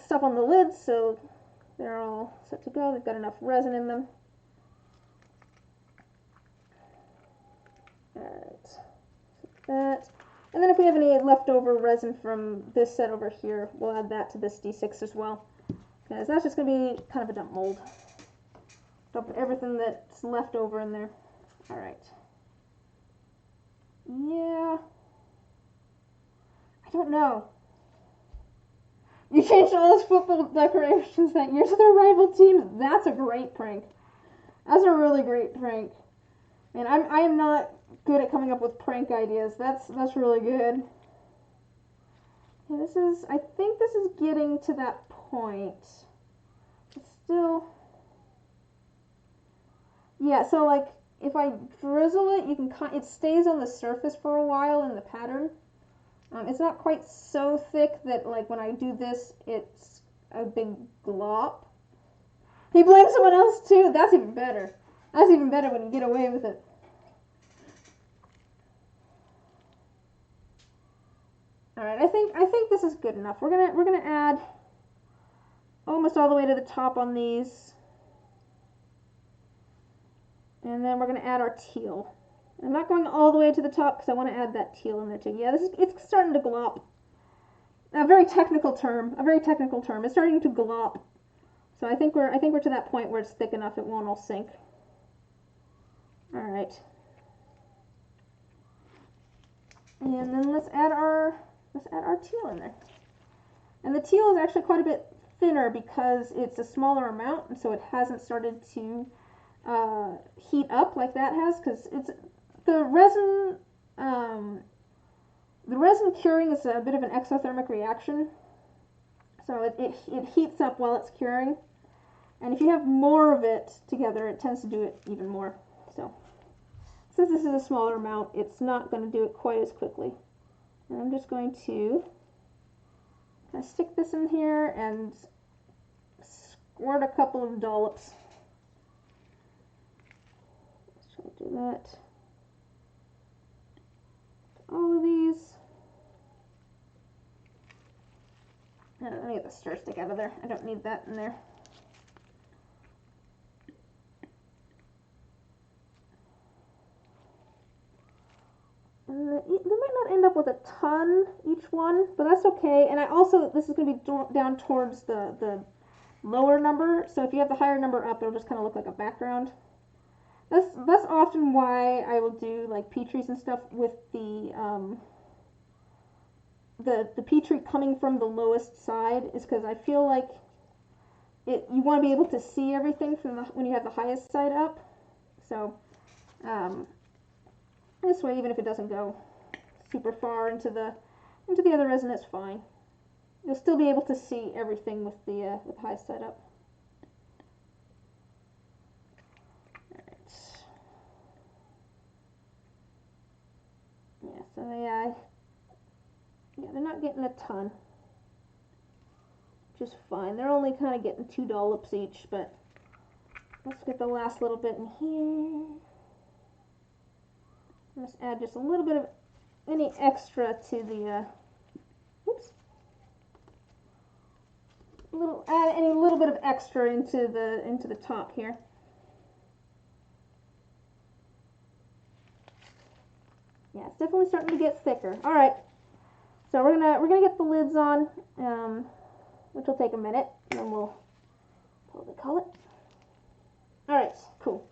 stuff on the lids, so they're all set to go. They've got enough resin in them. Alright, that. And then if we have any leftover resin from this set over here, we'll add that to this d6 as well. Because that's just going to be kind of a dump mold. Dump everything that's left over in there. Alright. Yeah. I don't know. You changed all those football decorations that year to their rival teams. That's a great prank. That's a really great prank. And I am not good at coming up with prank ideas. That's really good. Yeah, I think this is getting to that point. It's still, yeah, so like if I drizzle it, it stays on the surface for a while in the pattern. It's not quite so thick that like when I do this, it's a big glop. He blames someone else too. That's even better. That's even better when you get away with it. All right, I think this is good enough. We're gonna add almost all the way to the top on these, and then we're gonna add our teal. I'm not going all the way to the top because I want to add that teal in there too. Yeah, it's starting to glop. A very technical term. It's starting to glop. So I think we're to that point where it's thick enough it won't all sink. All right. And then let's add our teal in there. And the teal is actually quite a bit thinner because it's a smaller amount, and so it hasn't started to heat up like that has, because it's the resin curing is a bit of an exothermic reaction, so it heats up while it's curing, and if you have more of it together, it tends to do it even more. So since this is a smaller amount, it's not going to do it quite as quickly. And I'm just going to kind of stick this in here and squirt a couple of dollops. Let's try to do that. All of these. Let me get the stir stick out of there. I don't need that in there. We might not end up with a ton each one, but that's okay. And this is going to be down towards the lower number, so if you have the higher number up, it'll just kind of look like a background. That's often why I will do like Petries and stuff with the Petrie coming from the lowest side, is because I feel like you want to be able to see everything from when you have the highest side up. So this way, even if it doesn't go super far into the other resin, it's fine. You'll still be able to see everything with the highest side up. Yeah, so they're not getting a ton, which is fine. They're only kind of getting 2 dollops each, but let's get the last little bit in here. Let's add just a little bit of any extra to the, add any little bit of extra into the top here. Yeah, it's definitely starting to get thicker. All right, so we're gonna get the lids on, which will take a minute, and then we'll probably call it. All right, cool.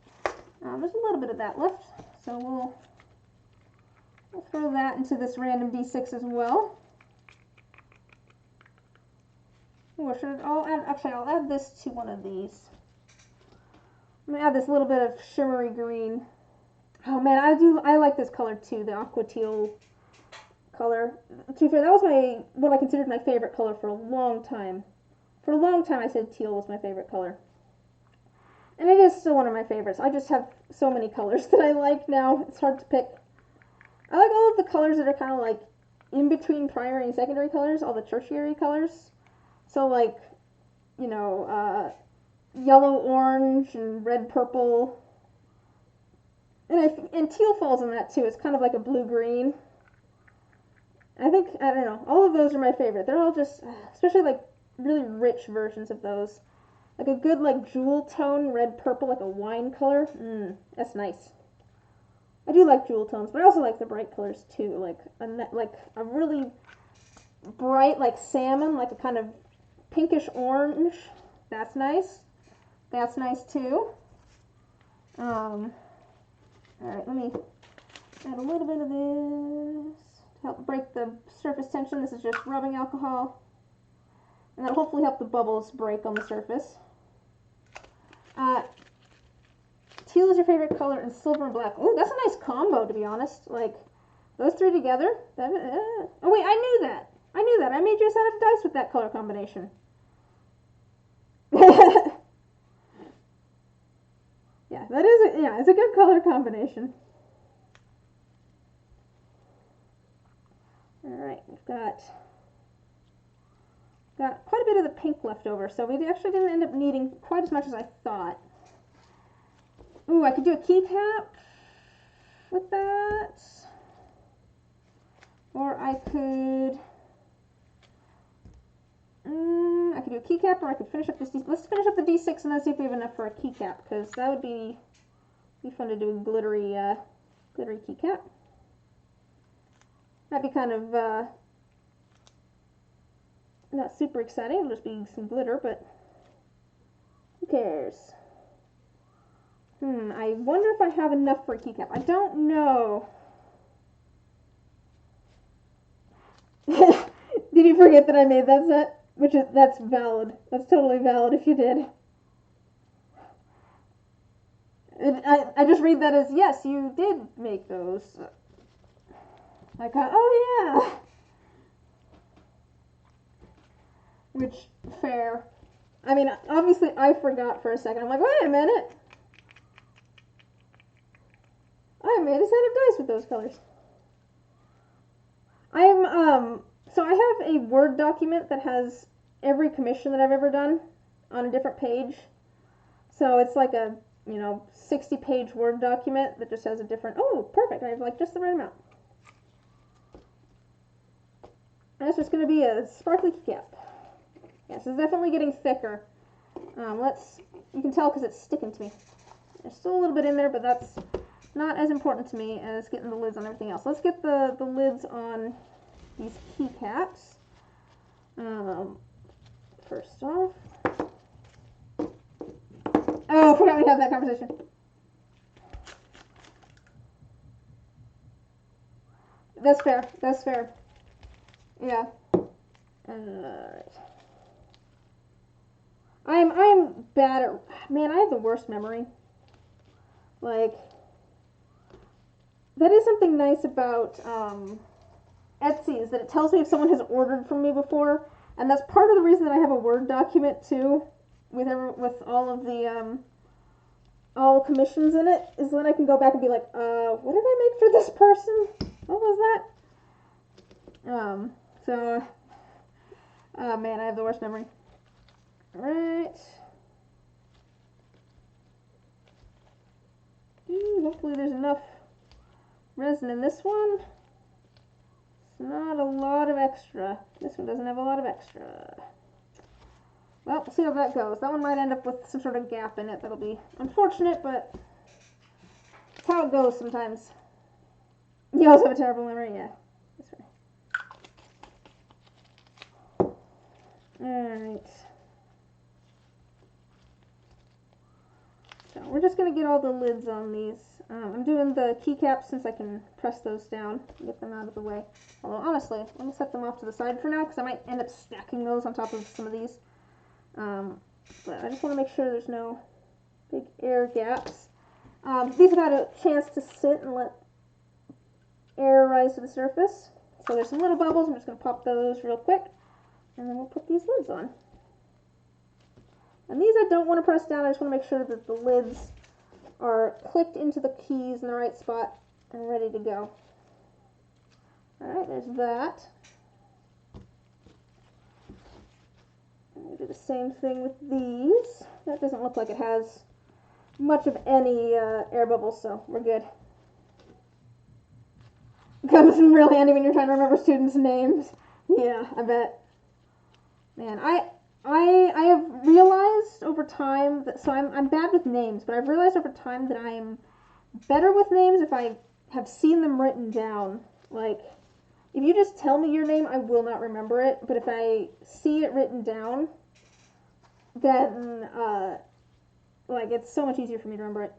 There's a little bit of that left, so we'll throw that into this random d6 as well. Or I'll add this to one of these. I'm gonna add this little bit of shimmery green Oh man, I like this color too, the aqua teal color. To be fair, that was what I considered my favorite color for a long time. For a long time I said teal was my favorite color. And it is still one of my favorites. I just have so many colors that I like now. It's hard to pick. I like all of the colors that are kind of like in between primary and secondary colors, all the tertiary colors. So like, you know, yellow, orange, and red, purple. And teal falls in that too. It's kind of like a blue-green. I don't know, all of those are my favorite. They're all just, especially like really rich versions of those. Like a good like jewel tone, red, purple, like a wine color. That's nice. I do like jewel tones, but I also like the bright colors too. Like a really bright like salmon, like a kind of pinkish orange. That's nice. That's nice too. All right, let me add a little bit of this to help break the surface tension. This is just rubbing alcohol, and that'll hopefully help the bubbles break on the surface. Teal is your favorite color, and silver and black. Ooh, that's a nice combo, to be honest. Like, those three together. Oh, wait, I knew that. I made you a set of dice with that color combination. Yeah, it's a good color combination. Alright, we've got quite a bit of the pink left over, so we actually didn't end up needing quite as much as I thought. Ooh, I could do a keycap with that. Or I could do a keycap, or I could finish up this. Let's finish up the d6 and then see if we have enough for a keycap, because that would be fun to do a glittery keycap. That'd be kind of not super exciting. It'll just be some glitter, but who cares? I wonder if I have enough for a keycap. I don't know. Did you forget that I made that set? That's valid. That's totally valid if you did. I just read that as, yes, you did make those. I got, oh yeah. Which, fair. I mean, obviously I forgot for a second. I'm like, wait a minute. I made a set of dice with those colors. So I have a Word document that has every commission that I've ever done on a different page. So it's like a, 60-page Word document that just has a different, oh, perfect, I have like just the right amount. And it's just going to be a sparkly keycap. Yes, it's definitely getting thicker. You can tell because it's sticking to me. There's still a little bit in there, but that's not as important to me as getting the lids on everything else. Let's get the lids on these keycaps. First off. Oh, I forgot we had that conversation. That's fair. That's fair. Yeah. Alright. I'm bad at, man, I have the worst memory. Like, that is something nice about Etsy, is that it tells me if someone has ordered from me before, and that's part of the reason that I have a Word document too, with all of the all commissions in it, is then I can go back and be like, what did I make for this person? What was that? Man, I have the worst memory. Alright. Hopefully there's enough resin in this one. It's not a lot of extra. This one doesn't have a lot of extra. Well, we'll see how that goes. That one might end up with some sort of gap in it. That'll be unfortunate, but it's how it goes sometimes. You also have a terrible memory? Yeah. That's right. Alright. So we're just going to get all the lids on these. I'm doing the keycaps since I can press those down and get them out of the way. Although, honestly, let me set them off to the side for now, because I might end up stacking those on top of some of these. But I just want to make sure there's no big air gaps. These have had a chance to sit and let air rise to the surface. So there's some little bubbles. I'm just going to pop those real quick. And then we'll put these lids on. And these I don't want to press down. I just want to make sure that the lids are clicked into the keys in the right spot and ready to go. Alright, there's that. And we'll do the same thing with these. That doesn't look like it has much of any air bubbles, so we're good. Comes in real handy when you're trying to remember students' names. Yeah, I bet. Man, I have realized over time that, so I'm bad with names, but I've realized over time that I'm better with names if I have seen them written down. Like, if you just tell me your name, I will not remember it, but if I see it written down, then, like, it's so much easier for me to remember it.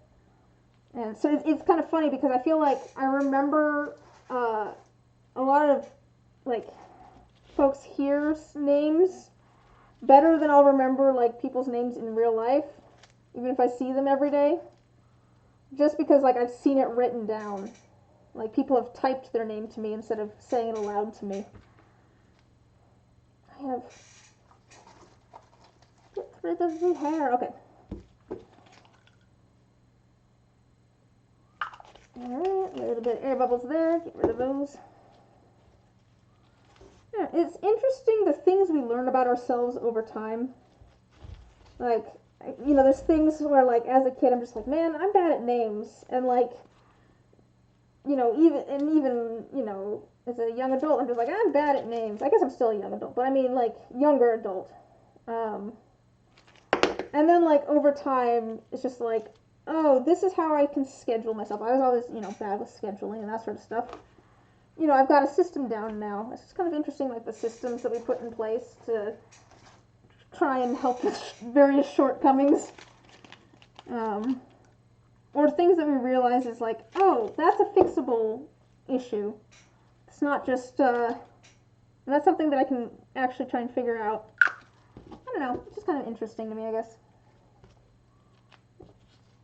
And so it's kind of funny because I feel like I remember a lot of, like, folks here's names better than I'll remember, like, people's names in real life, even if I see them every day, just because, like, I've seen it written down. Like, people have typed their name to me instead of saying it aloud to me. I have... Get rid of the hair. Okay. Alright, a little bit of air bubbles there. Get rid of those. Yeah, it's interesting the things we learn about ourselves over time. Like, you know, there's things where, like, as a kid, I'm just like, man, I'm bad at names. And, like, you know, even, you know, as a young adult, I'm just like, I'm bad at names. I guess I'm still a young adult, but I mean, like, younger adult. And then, like, over time, it's just like, oh, this is how I can schedule myself. I was always, you know, bad with scheduling and that sort of stuff. You know, I've got a system down now. It's just kind of interesting, like, the systems that we put in place to try and help with various shortcomings. Or things that we realize is like, oh, that's a fixable issue. It's not just, that's something that I can actually try and figure out. I don't know, it's just kind of interesting to me, I guess.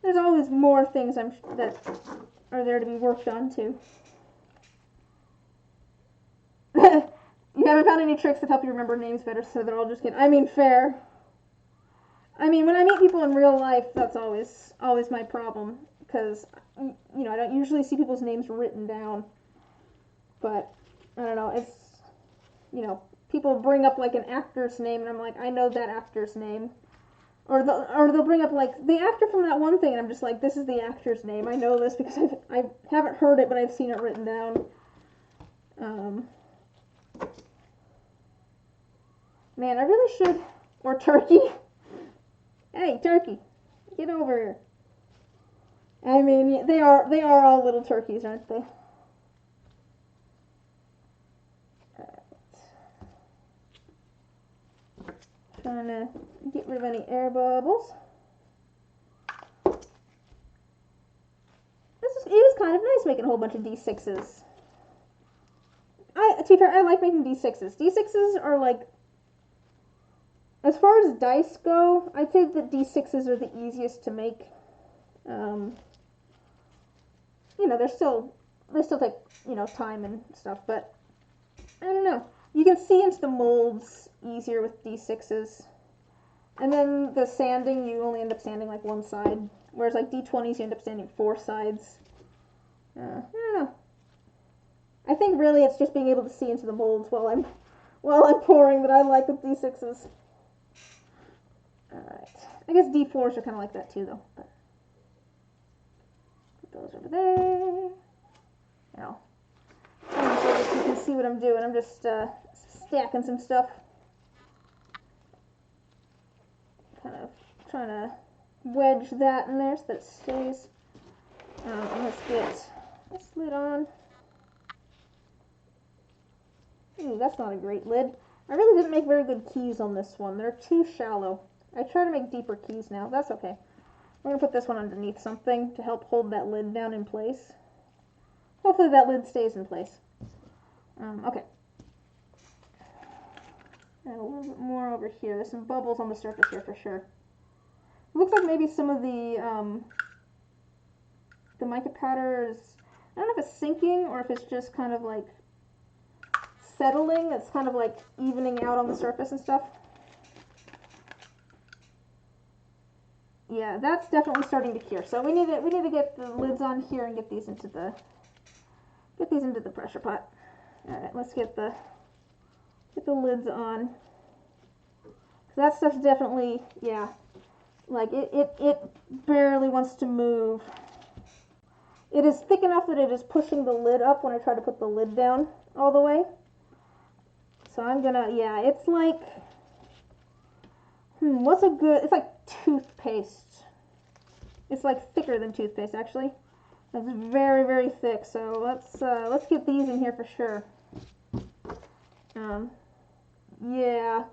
There's always more things that are there to be worked on, too. You haven't found any tricks that help you remember names better, so they're all just kidding. I mean, fair. I mean, when I meet people in real life, that's always my problem, because, you know, I don't usually see people's names written down. But, I don't know, it's, you know, people bring up, like, an actor's name, and I'm like, I know that actor's name. Or they'll bring up, like, the actor from that one thing, and I'm just like, this is the actor's name. I know this because I haven't heard it, but I've seen it written down. Man, I really should. Or Turkey. Hey, Turkey, get over here. I mean, they are all little turkeys, aren't they? Trying to get rid of any air bubbles. It was kind of nice making a whole bunch of d6s. To be fair, I like making d6s. D6s are like, as far as dice go, I'd say that d6s are the easiest to make. You know, they still take, you know, time and stuff, but I don't know. You can see into the molds easier with d6s. And then the sanding, you only end up sanding like one side, whereas like d20s you end up sanding 4 sides. I don't know. I think really it's just being able to see into the molds while I'm pouring that I like with d6s. Alright. I guess d4s are kind of like that too, though. But put those over there. Now, so that you can see what I'm doing. I'm just stacking some stuff. Kind of trying to wedge that in there so that it stays. And let's get this lid on. Ooh, that's not a great lid. I really didn't make very good keys on this one. They're too shallow. I try to make deeper keys now. That's okay. We're going to put this one underneath something to help hold that lid down in place. Hopefully that lid stays in place. Okay. And a little bit more over here. There's some bubbles on the surface here for sure. Looks like maybe some of the the mica powder is, I don't know if it's sinking or if it's just kind of like settling. It's kind of like evening out on the surface and stuff. Yeah, that's definitely starting to cure. So we need to get the lids on here and get these into the pressure pot. All right, let's get the lids on. So that stuff's definitely, yeah, like it barely wants to move. It is thick enough that it is pushing the lid up when I try to put the lid down all the way. So I'm gonna, yeah, it's like, what's a good, it's like toothpaste. It's like thicker than toothpaste, actually. It's very, very thick, so let's get these in here for sure. Yeah.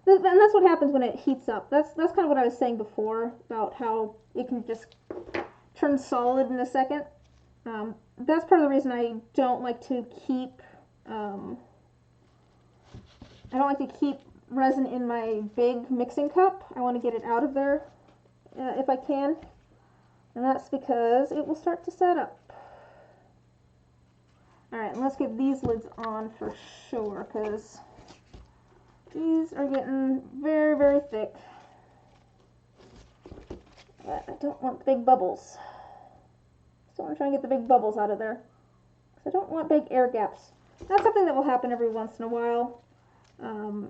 And that's what happens when it heats up. That's kind of what I was saying before about how it can just turn solid in a second. That's part of the reason I don't like to keep resin in my big mixing cup. I want to get it out of there if I can. And that's because it will start to set up. Alright, let's get these lids on for sure, because these are getting very, very thick. But I don't want the big bubbles. So I'm trying to get the big bubbles out of there. Because I don't want big air gaps. That's something that will happen every once in a while.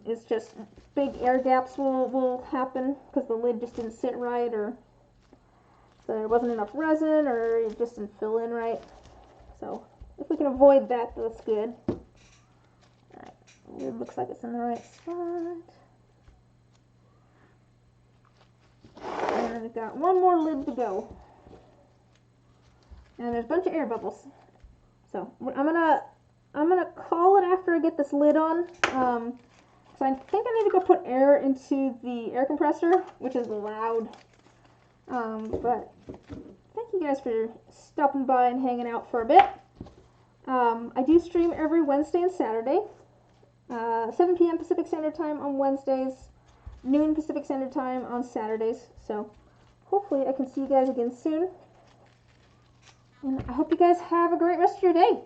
It's just big air gaps will happen because the lid just didn't sit right, or there wasn't enough resin, or it just didn't fill in right. So if we can avoid that, that's good. Alright, it looks like it's in the right spot. And we've got one more lid to go. And there's a bunch of air bubbles. So I'm gonna call it after I get this lid on. So I think I need to go put air into the air compressor, which is loud. But thank you guys for stopping by and hanging out for a bit. I do stream every Wednesday and Saturday, 7 p.m. Pacific Standard Time on Wednesdays, noon Pacific Standard Time on Saturdays. So hopefully I can see you guys again soon. And I hope you guys have a great rest of your day.